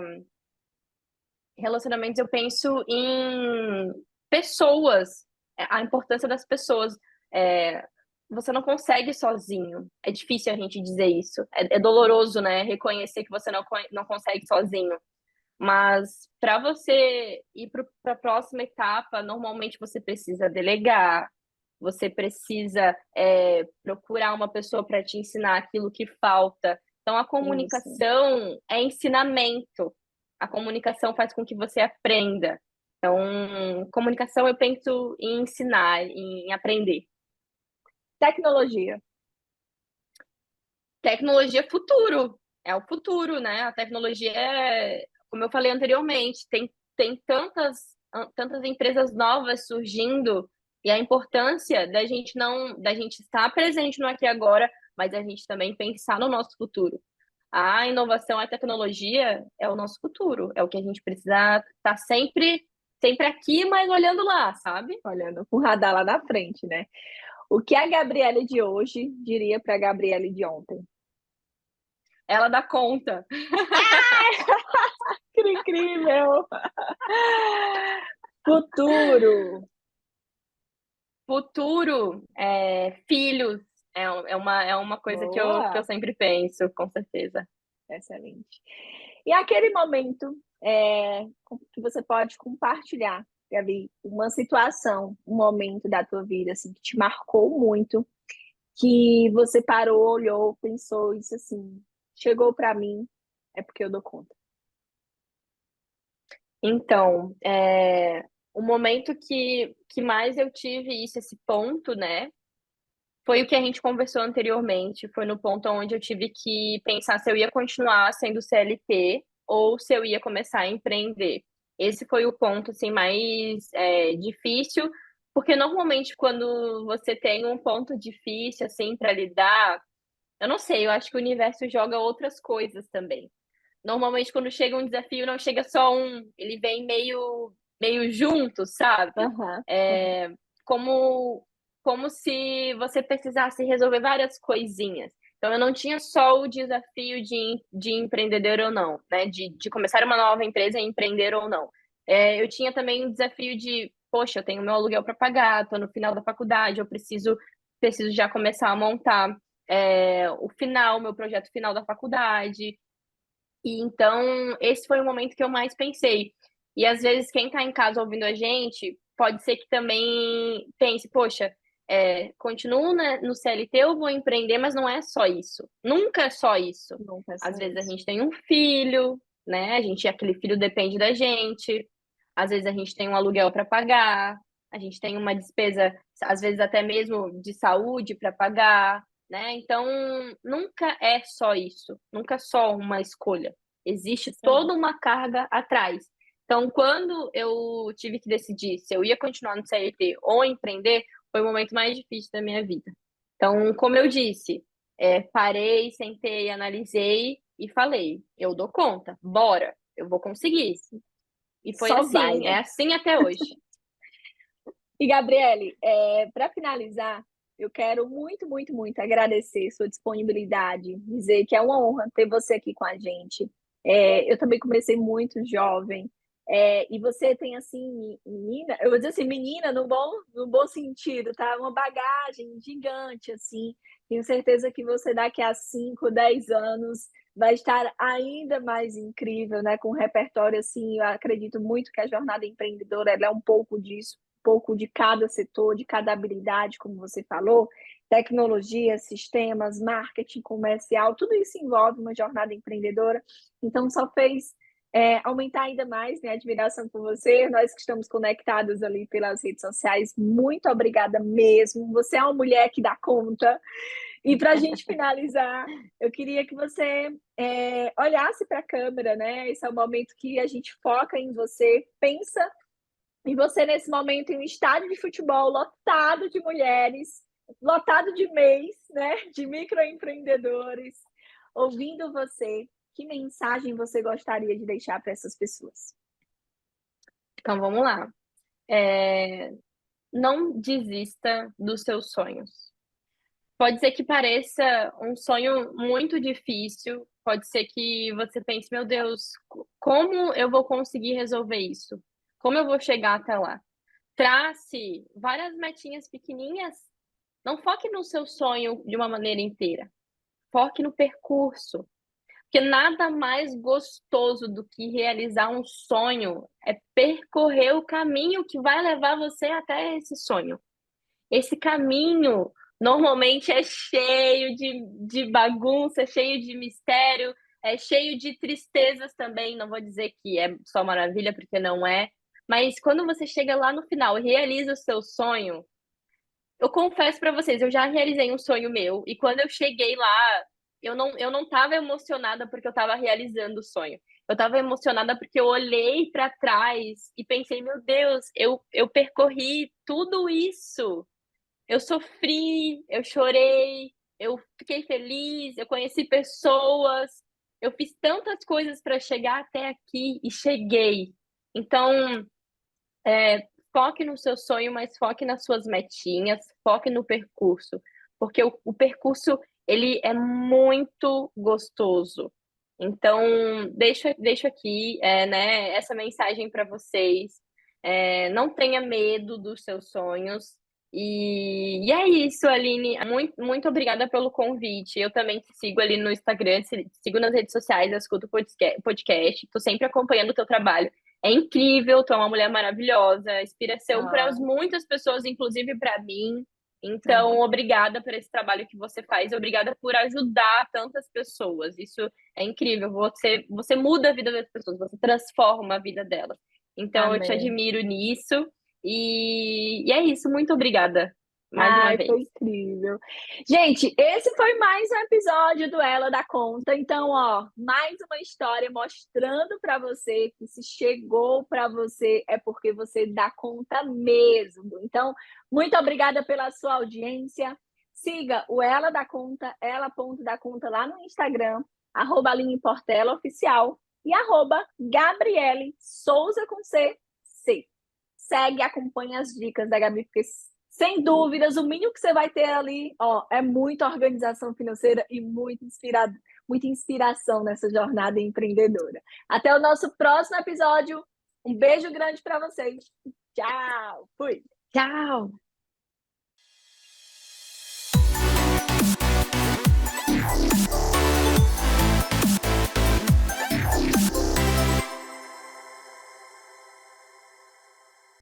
relacionamentos eu penso em pessoas, a importância das pessoas. É, você não consegue sozinho. É difícil a gente dizer isso. É doloroso, né? Reconhecer que você não consegue sozinho. Mas para você ir para a próxima etapa, normalmente você precisa delegar, você precisa procurar uma pessoa para te ensinar aquilo que falta. Então, a Isso. comunicação é ensinamento. A comunicação faz com que você aprenda. Então, comunicação eu penso em ensinar, em aprender. Tecnologia. Tecnologia é futuro, é o futuro, né? A tecnologia é, como eu falei anteriormente, tem tantas empresas novas surgindo e a importância da gente estar presente no aqui e agora, mas a gente também pensar no nosso futuro. A inovação, a tecnologia é o nosso futuro, é o que a gente precisa estar sempre aqui, mas olhando lá, sabe? Olhando com o radar lá na frente, né? O que a Gabriele de hoje diria para a Gabriele de ontem? Ela dá conta. Que incrível! Futuro. Futuro, filhos, é uma coisa que eu Boa, sempre penso, com certeza. excelente. E aquele momento que você pode compartilhar, Gabi, uma situação, um momento da tua vida assim que te marcou muito, que você parou, olhou, pensou isso assim, chegou para mim, é porque eu dou conta. Então, o momento que mais eu tive isso, esse ponto, né, foi o que a gente conversou anteriormente, foi no ponto onde eu tive que pensar se eu ia continuar sendo CLT ou se eu ia começar a empreender. Esse foi o ponto assim mais difícil, porque normalmente quando você tem um ponto difícil assim para lidar, eu não sei, eu acho que o universo joga outras coisas também. Normalmente quando chega um desafio não chega só um, ele vem meio junto, sabe? Aham, aham. É, como como se você precisasse resolver várias coisinhas. Então, eu não tinha só o desafio de empreendedor ou não, né? De começar uma nova empresa e empreender ou não. Eu tinha também o desafio de, poxa, eu tenho meu aluguel para pagar, estou no final da faculdade, eu preciso já começar a montar meu projeto final da faculdade. E então, esse foi o momento que eu mais pensei. E às vezes, quem está em casa ouvindo a gente, pode ser que também pense, poxa, continuo no CLT, eu vou empreender, mas não é só isso. Nunca é só isso. Não Às pensa vezes a isso. gente tem um filho, né? Aquele filho depende da gente. Às vezes a gente tem um aluguel para pagar, a gente tem uma despesa, às vezes até mesmo de saúde para pagar, né? Então, nunca é só isso, nunca é só uma escolha. Existe toda Excelente. uma carga atrás. Então, quando eu tive que decidir se eu ia continuar no CLT ou empreender, foi o momento mais difícil da minha vida. Então, como eu disse, parei, sentei, analisei e falei: eu dou conta, bora, eu vou conseguir. E foi Só vai, assim, né? é assim até hoje. E, Gabriele, para finalizar, eu quero muito, muito, muito agradecer sua disponibilidade, dizer que é uma honra ter você aqui com a gente. Eu também comecei muito jovem, e você tem, assim, menina, eu vou dizer assim, menina no bom sentido, tá? Uma bagagem gigante, assim. Tenho certeza que você daqui a 5, 10 anos vai estar ainda mais incrível, né? Com um repertório, assim, eu acredito muito que a jornada empreendedora ela é um pouco disso, pouco de cada setor, de cada habilidade, como você falou, tecnologia, sistemas, marketing comercial, tudo isso envolve uma jornada empreendedora. Então, só fez aumentar ainda mais minha admiração por você. Nós que estamos conectados ali pelas redes sociais, muito obrigada mesmo. Você é uma mulher que dá conta. E para a gente finalizar, eu queria que você olhasse para a câmera, né? Esse é o momento que a gente foca em você, pensa e você, nesse momento, em um estádio de futebol lotado de mulheres, lotado de MEIs, né? De microempreendedores, ouvindo você, que mensagem você gostaria de deixar para essas pessoas? Então, vamos lá. Não desista dos seus sonhos. Pode ser que pareça um sonho muito difícil, pode ser que você pense, meu Deus, como eu vou conseguir resolver isso? Como eu vou chegar até lá? Trace várias metinhas pequenininhas Não foque no seu sonho de uma maneira inteira. Foque no percurso. Porque nada mais gostoso do que realizar um sonho é percorrer o caminho que vai levar você até esse sonho. Esse caminho normalmente é cheio de bagunça, cheio de mistério, é cheio de tristezas também. Não vou dizer que é só maravilha, porque não é. Mas quando você chega lá no final e realiza o seu sonho, eu confesso para vocês, eu já realizei um sonho meu, e quando eu cheguei lá, eu não estava emocionada porque eu estava realizando o sonho. Eu estava emocionada porque eu olhei para trás e pensei, meu Deus, eu percorri tudo isso. Eu sofri, eu chorei, eu fiquei feliz, eu conheci pessoas, eu fiz tantas coisas para chegar até aqui e cheguei. Então, foque no seu sonho, mas foque nas suas metinhas, foque no percurso, porque o percurso ele é muito gostoso. Então, deixo aqui, né, essa mensagem para vocês. Não tenha medo dos seus sonhos. E é isso, Aline. Muito, muito obrigada pelo convite. Eu também te sigo ali no Instagram, te sigo nas redes sociais, eu escuto o podcast, estou sempre acompanhando o teu trabalho. É incrível, tu é uma mulher maravilhosa, inspiração para Ah, muitas pessoas, inclusive para mim. ah, Então, obrigada por esse trabalho que você faz, obrigada por ajudar tantas pessoas. Isso é incrível. Você muda a vida das pessoas, você transforma a vida delas. Então, eu te amém. admiro nisso. E é isso. Muito obrigada mais uma Ai, vez. foi incrível. Gente, esse foi mais um episódio do Ela dá Conta. Então, ó, mais uma história mostrando para você que se chegou para você é porque você dá conta mesmo. Então, muito obrigada pela sua audiência. Siga o Ela dá Conta, ela.da conta lá no Instagram, @Aline Portela Oficial e @Gabriele Souza com C. Segue e acompanha as dicas da Gabi, porque sem dúvidas, o mínimo que você vai ter ali, ó, é muita organização financeira e muita inspiração nessa jornada empreendedora. Até o nosso próximo episódio. Um beijo grande para vocês. Tchau. Fui. Tchau!